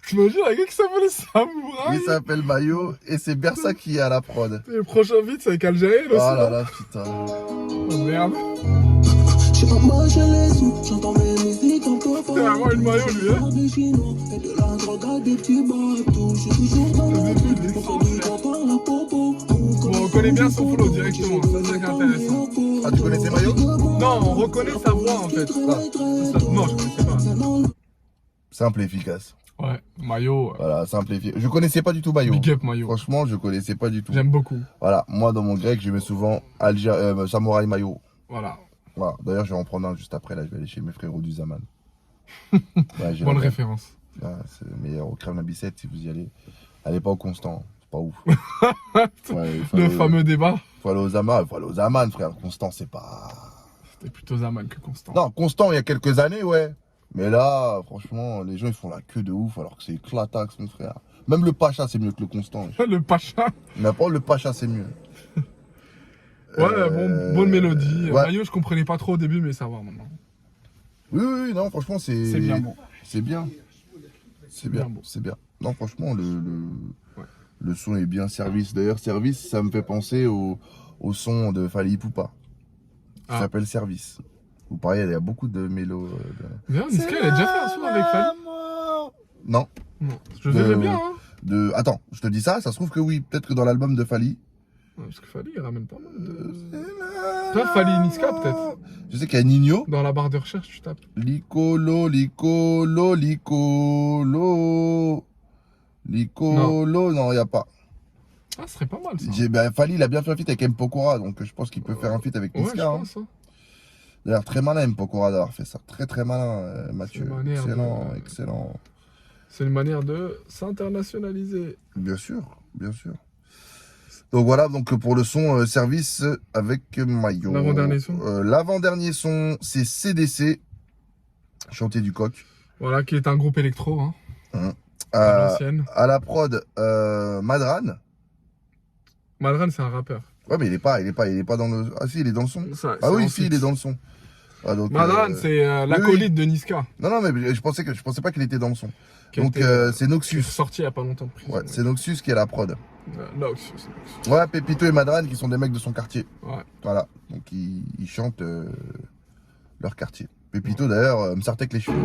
T'imagines un gars qui s'appelle Samouraï? Il s'appelle Mayo et c'est Bersa qui est à la prod. Et le prochain beat, c'est avec Algérien aussi. Oh là là, putain. Oh merde. J'ai pas mangé les sous, j'entends mes musiques en toi. C'est vraiment une Mayo, lui, hein. Et de la drogue à des petits bateaux. Je suis toujours dans la vie, on se dit content la popo. Bon, on connaît bien son flow directement, c'est ça qui est intéressant. Ah, tu connaissais Mayo? Non, on reconnaît sa voix en fait. Non, je connaissais pas. Simple et efficace. Ouais, Mayo. Voilà, simple et efficace. Je connaissais pas du tout Mayo. Big up Mayo. Franchement, je connaissais pas du tout. J'aime beaucoup. Voilà, moi dans mon grec, je mets souvent Samouraï Mayo. Voilà. Voilà. D'ailleurs, je vais en prendre un juste après. Là, je vais aller chez mes frérots du Zaman. Bonne référence. Ouais, c'est le meilleur au crème la bicette si vous y allez. Allez pas au Constant, c'est pas ouf. Le fameux débat. Faut aller au Zaman, frère. Constant, c'est pas. C'était plutôt Zaman que Constant. Non, Constant, il y a quelques années, ouais. Mais là, franchement, les gens ils font la queue de ouf alors que c'est éclatax, mon frère. Même le Pacha, c'est mieux que le Constant. Le Pacha. Mais pas le Pacha, c'est mieux. Ouais, bonne mélodie. Ouais. Mayo, je comprenais pas trop au début, mais ça va maintenant. Oui, oui, oui, non, franchement, C'est bien bon. C'est bien. C'est bien, bon. c'est bien. Non, franchement, Ouais. le son est bien Service. D'ailleurs, Service, ça me fait penser au son de Fally Ipupa. Ça Ah. s'appelle Service. Ou pareil, il y a beaucoup de mélos. D'ailleurs, Niska, il a déjà fait un son avec Fally. Non. Non. Je verrais De- bien, hein. Attends, je te dis ça se trouve que oui. Peut-être que dans l'album de Fally. Ouais, parce que Fally, il ramène pas mal de... Toi, Fally et Niska, peut-être. Je sais qu'il y a Nino. Dans la barre de recherche, tu tapes. Licolo, Licolo, Licolo. Licolo, non, il n'y a pas. Ah, ce serait pas mal, ça. Ben, Fally, il a bien fait un feat avec M. Pokora, donc je pense qu'il peut faire un feat avec Ouais, je Niska. Hein. pense, hein. D'ailleurs, très malin M. Pokora d'avoir fait ça. Très très malin, Mathieu. C'est une manière Excellent, de- excellent. C'est une manière de s'internationaliser. Bien sûr, bien sûr. Donc voilà, donc pour le son Service avec Maillot. L'avant-dernier son L'avant-dernier son, c'est CDC, Chantier du Coq. Voilà, qui est un groupe électro, hein. À Euh, l'ancienne. à la prod, Madran. Madran, c'est un rappeur. Ouais, mais il est pas dans le. Ah si, il est dans le son. Ça, Ah c'est oui, un si, feat. il est dans le son. Ah, donc, Madran, c'est l'acolyte de Niska. Non, non, mais je pensais pas qu'il était dans le son. Qui a Donc été, c'est qui est Noxus. sorti il y a pas longtemps de prison. Ouais, c'est Noxus qui est la prod. Noxus. Ouais, Pépito et Madran qui sont des mecs de son quartier. Ouais. Voilà. Donc ils chantent leur quartier. Pépito d'ailleurs me sortait avec les cheveux.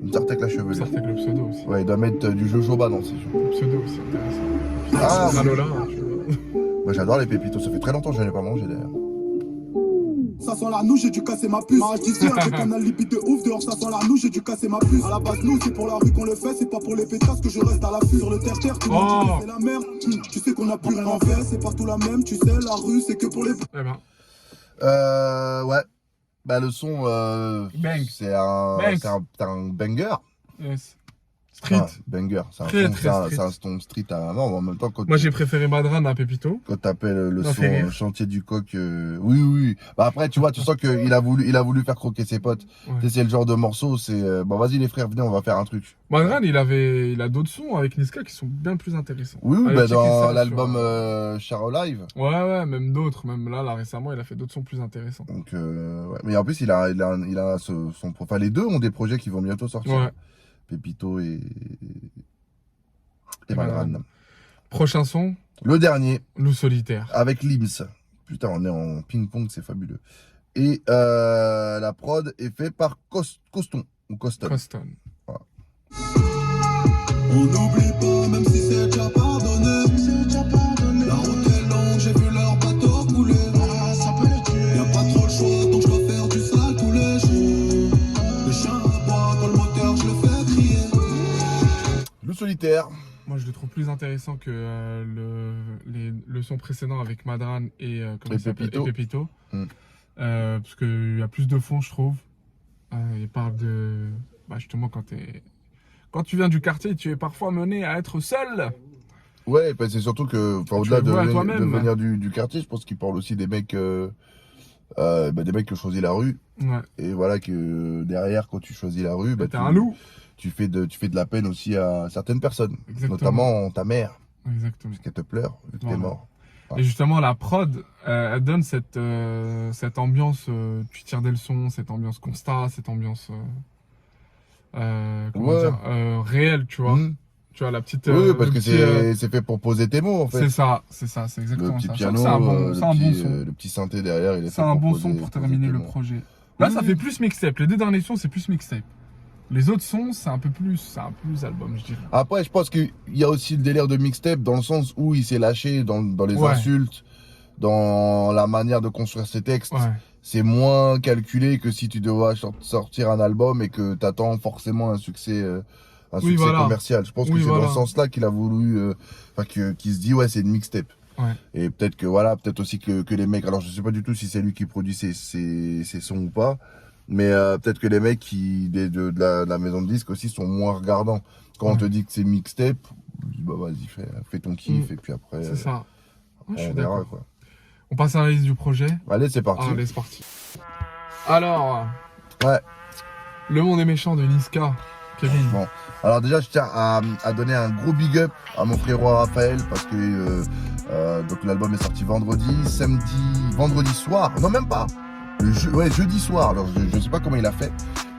Me sortait avec la Ça chevelure. avec le pseudo aussi. Ouais, il doit mettre du jojoba dans ses cheveux. Le pseudo aussi, intéressant. Ah, Ralola, hein, tu vois. Moi j'adore les pépitos, ça fait très longtemps que je n'en ai pas mangé d'ailleurs. Ça sent la nouche, j'ai dû casser ma puce. Mariage d'ici avec un alibi de ouf. Dehors, ça sent la nouche, j'ai dû casser ma puce. À la base, nous, c'est pour la rue qu'on le fait. C'est pas pour les pétasses que je reste à l'affût. Sur le terre-terre, tout le monde dit que c'est la merde. Tu sais qu'on a plus rien à faire. C'est partout la même. Tu sais, la rue, c'est que pour les. Eh ben, Ouais. Bah le son, Bang. c'est un, Bang. c'est un banger. yes. Street. Ouais, banger. C'est un, Très, son, très c'est un, street. c'est un son street à mort. En même temps, quand Moi, j'ai préféré Madran à Pépito. quand t'appelles le Ça son fait rire. Chantier du Coq, oui, oui, oui. Bah après, tu vois, tu sens qu'il a voulu faire croquer ses potes. Ouais. Tu sais, c'est le genre de morceau, c'est, bon, vas-y les frères, venez, on va faire un truc. Madran, il a d'autres sons avec Niska qui sont bien plus intéressants. Oui, oui, Allez, bah, checker dans ça l'album sur, Charo Live. Ouais, même d'autres. Même là, récemment, il a fait d'autres sons plus intéressants. Donc, ouais. Mais en plus, il a son, enfin, les deux ont des projets qui vont bientôt sortir. Ouais. Pépito et Et Madran. Madran. Prochain son, Le dernier, Loup solitaire. avec Lims. Putain, on est en ping-pong, c'est fabuleux. Et la prod est faite par Coston. Ou Coston. Coston. On n'oublie pas, même si c'est déjà pardonné. La route est longue, j'ai vu leur bateau couler. Y'a pas trop le choix, donc je dois faire du sale tous les jours. Le chien aboie dans le moteur, je le fais crier. Le solitaire. Moi, je le trouve plus intéressant que le son précédent avec Madran et, comment Et il s'appelle Pépito. Et Pépito. Mm. Parce qu'il y a plus de fond, je trouve. Il parle de... Bah, justement, quand tu viens du quartier, tu es parfois mené à être seul. Ouais, bah, c'est surtout que, enfin, Tu au-delà le de, vois à de toi-même. venir du quartier, je pense qu'il parle aussi des mecs, bah, des mecs qui ont choisi la rue. Ouais. Et voilà que derrière, quand tu choisis la rue, bah, T'es un loup. tu fais de la peine aussi à certaines personnes. Exactement. Notamment ta mère, Exactement. puisqu'elle te pleure, vu que Voilà. t'es mort. Et justement, la prod, elle donne cette ambiance, tu tires des leçons, cette ambiance constat, cette ambiance comment Ouais. dire, réelle, tu vois. Mhm. Tu vois, la petite... Oui, parce le que petit, c'est fait pour poser tes mots, en fait. c'est ça, c'est Le exactement petit ça. piano, C'est un bon, le c'est un bon petit, son. le petit synthé derrière, il est C'est fait un bon poser- son pour poser terminer tes le mots. projet. Là, Oui, ça oui. fait plus mixtape. Les deux derniers sons, c'est plus mixtape. Les autres sons, c'est un peu plus album, je dirais. Après, je pense qu'il y a aussi le délire de mixtape dans le sens où il s'est lâché dans les Ouais. insultes, dans la manière de construire ses textes. Ouais. C'est moins calculé que si tu devais sortir un album et que t'attends forcément un succès voilà. commercial. Je pense que Oui, c'est voilà. dans ce sens-là qu'il a voulu, qu'il se dit ouais, c'est une mixtape. Ouais. Et peut-être que voilà, peut-être aussi que les mecs, alors je sais pas du tout si c'est lui qui produit ses sons ou pas, mais peut-être que les mecs de la maison de disques aussi sont moins regardants. Quand on Ouais. te dit que c'est mixtape, on dit bah vas-y, fais ton kiff et puis après C'est ça. Ouais, je on suis verra d'accord. quoi. On passe à la liste du projet. Allez, c'est parti. Allez, c'est parti. Alors, Ouais. Le monde est méchant de Niska. Kevin. Bon. Alors déjà, je tiens à donner un gros big up à mon frérot Raphaël parce que donc l'album est sorti vendredi soir. Non, même pas. jeudi soir. Alors je sais pas comment il a fait,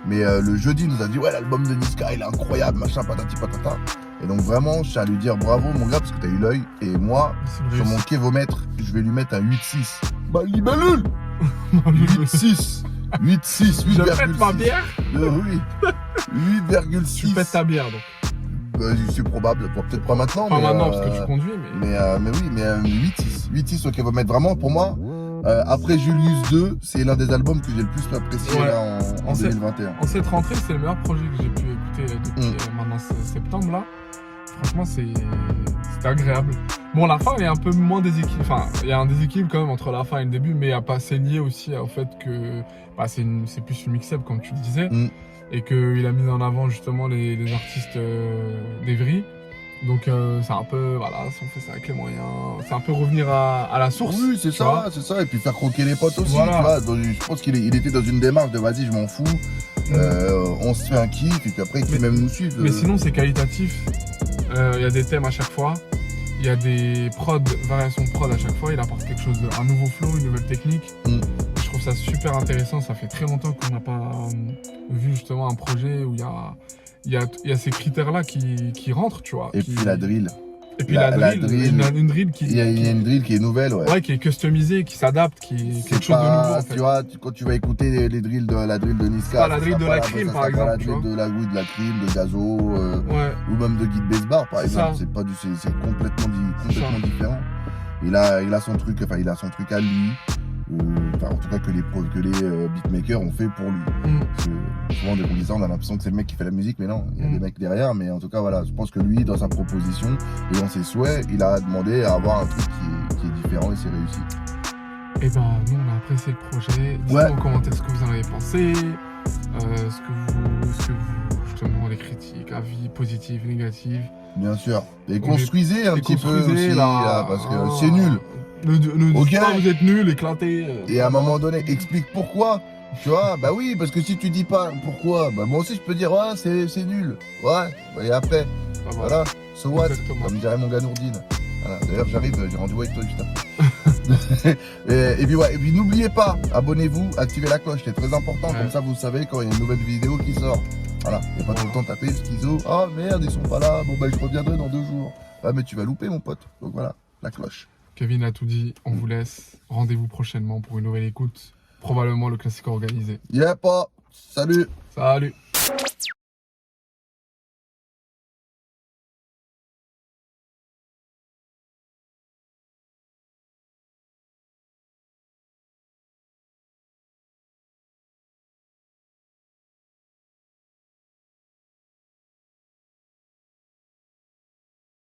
mais le jeudi il nous a dit ouais, l'album de Niska il est incroyable, machin, patati patata. Et donc vraiment, je tiens à lui dire bravo mon gars, parce que t'as eu l'œil. Et moi, sur mon kévomètre, je vais lui mettre un 8,6. Bah libellule 8,6. 8,6, 8,6. Je pète ma bière. Oui. 8,6. Tu pètes ta bière donc. C'est probable, bon, peut-être pas maintenant. Pas mais, maintenant parce que tu conduis, mais. Mais oui, mais 8,6. 8,6 au kévomètre. Vraiment, pour moi, après Julius 2, c'est l'un des albums que j'ai le plus apprécié Ouais. là, en 2021. En cette rentrée, c'est le meilleur projet que j'ai pu écouter depuis maintenant septembre là. Franchement, c'est agréable. Bon, la fin, elle est un peu moins déséquilibrée. Enfin, il y a un déséquilibre quand même entre la fin et le début, mais c'est lié aussi au fait que bah, c'est plus une mix-up, comme tu le disais, et qu'il a mis en avant justement les artistes d'Evry. Donc, c'est un peu, voilà, si on fait ça avec les moyens, c'est un peu revenir à la source. Oui, c'est ça, c'est ça. Et puis faire croquer les potes aussi, Voilà. tu vois. Donc, je pense qu'il était dans une démarche de vas-y, je m'en fous. On se fait un kiff, et puis après, qui même nous suivent. Mais sinon, c'est qualitatif. Il y a des thèmes à chaque fois. Il y a des variations de prod à chaque fois. Il apporte quelque chose, un nouveau flow, une nouvelle technique. Je trouve ça super intéressant. Ça fait très longtemps qu'on n'a pas vu justement un projet où il y a ces critères-là qui rentrent, tu vois. Et puis la drill. Et puis la drill, une drill qui... Il y a une drill qui est nouvelle, ouais. Ouais, qui est customisée, qui s'adapte, qui est quelque chose de nouveau, en fait. Tu vois, quand tu vas écouter la drill de Niska, Pas la drill de la crime, par exemple, la tu drill vois. de la crime, de Gazo, Ouais. ou même de Guide Besbar, par exemple. ça. C'est complètement différent. Il a son truc, enfin, il a son truc à lui. En tout cas, que les beatmakers ont fait pour lui. Parce que souvent, dès qu'on dit ça, on a l'impression que c'est le mec qui fait la musique, mais non, il y a des mecs derrière. Mais en tout cas, voilà, je pense que lui, dans sa proposition et dans ses souhaits, il a demandé à avoir un truc qui est différent et c'est réussi. Et ben, nous, on a apprécié le projet. Dites-nous en commentaire ce que vous en avez pensé, justement, les critiques, avis positifs, négatifs. Bien sûr. Et construisez un petit peu aussi, là, parce que c'est nul. Ne Ok. dites pas vous êtes nul, éclaté. Et à un moment donné, explique pourquoi. Tu vois, bah oui, parce que si tu dis pas pourquoi, bah moi aussi je peux dire ouais, c'est nul. Ouais, et après, voilà, so what, Exactement. comme dirait mon gars Nourdine. Voilà, d'ailleurs j'arrive, j'ai rendez-vous avec toi juste après. et puis n'oubliez pas, abonnez-vous, activez la cloche, c'est très important, comme ça vous savez quand il y a une nouvelle vidéo qui sort. Voilà, il n'y a pas tout le temps taper schizo, oh merde, ils sont pas là, bon bah je reviendrai dans 2 jours. Ah mais tu vas louper mon pote, donc voilà, la cloche. Kevin a tout dit, on vous laisse. Rendez-vous prochainement pour une nouvelle écoute. Probablement le classique organisé. Y'a pas, salut. Salut.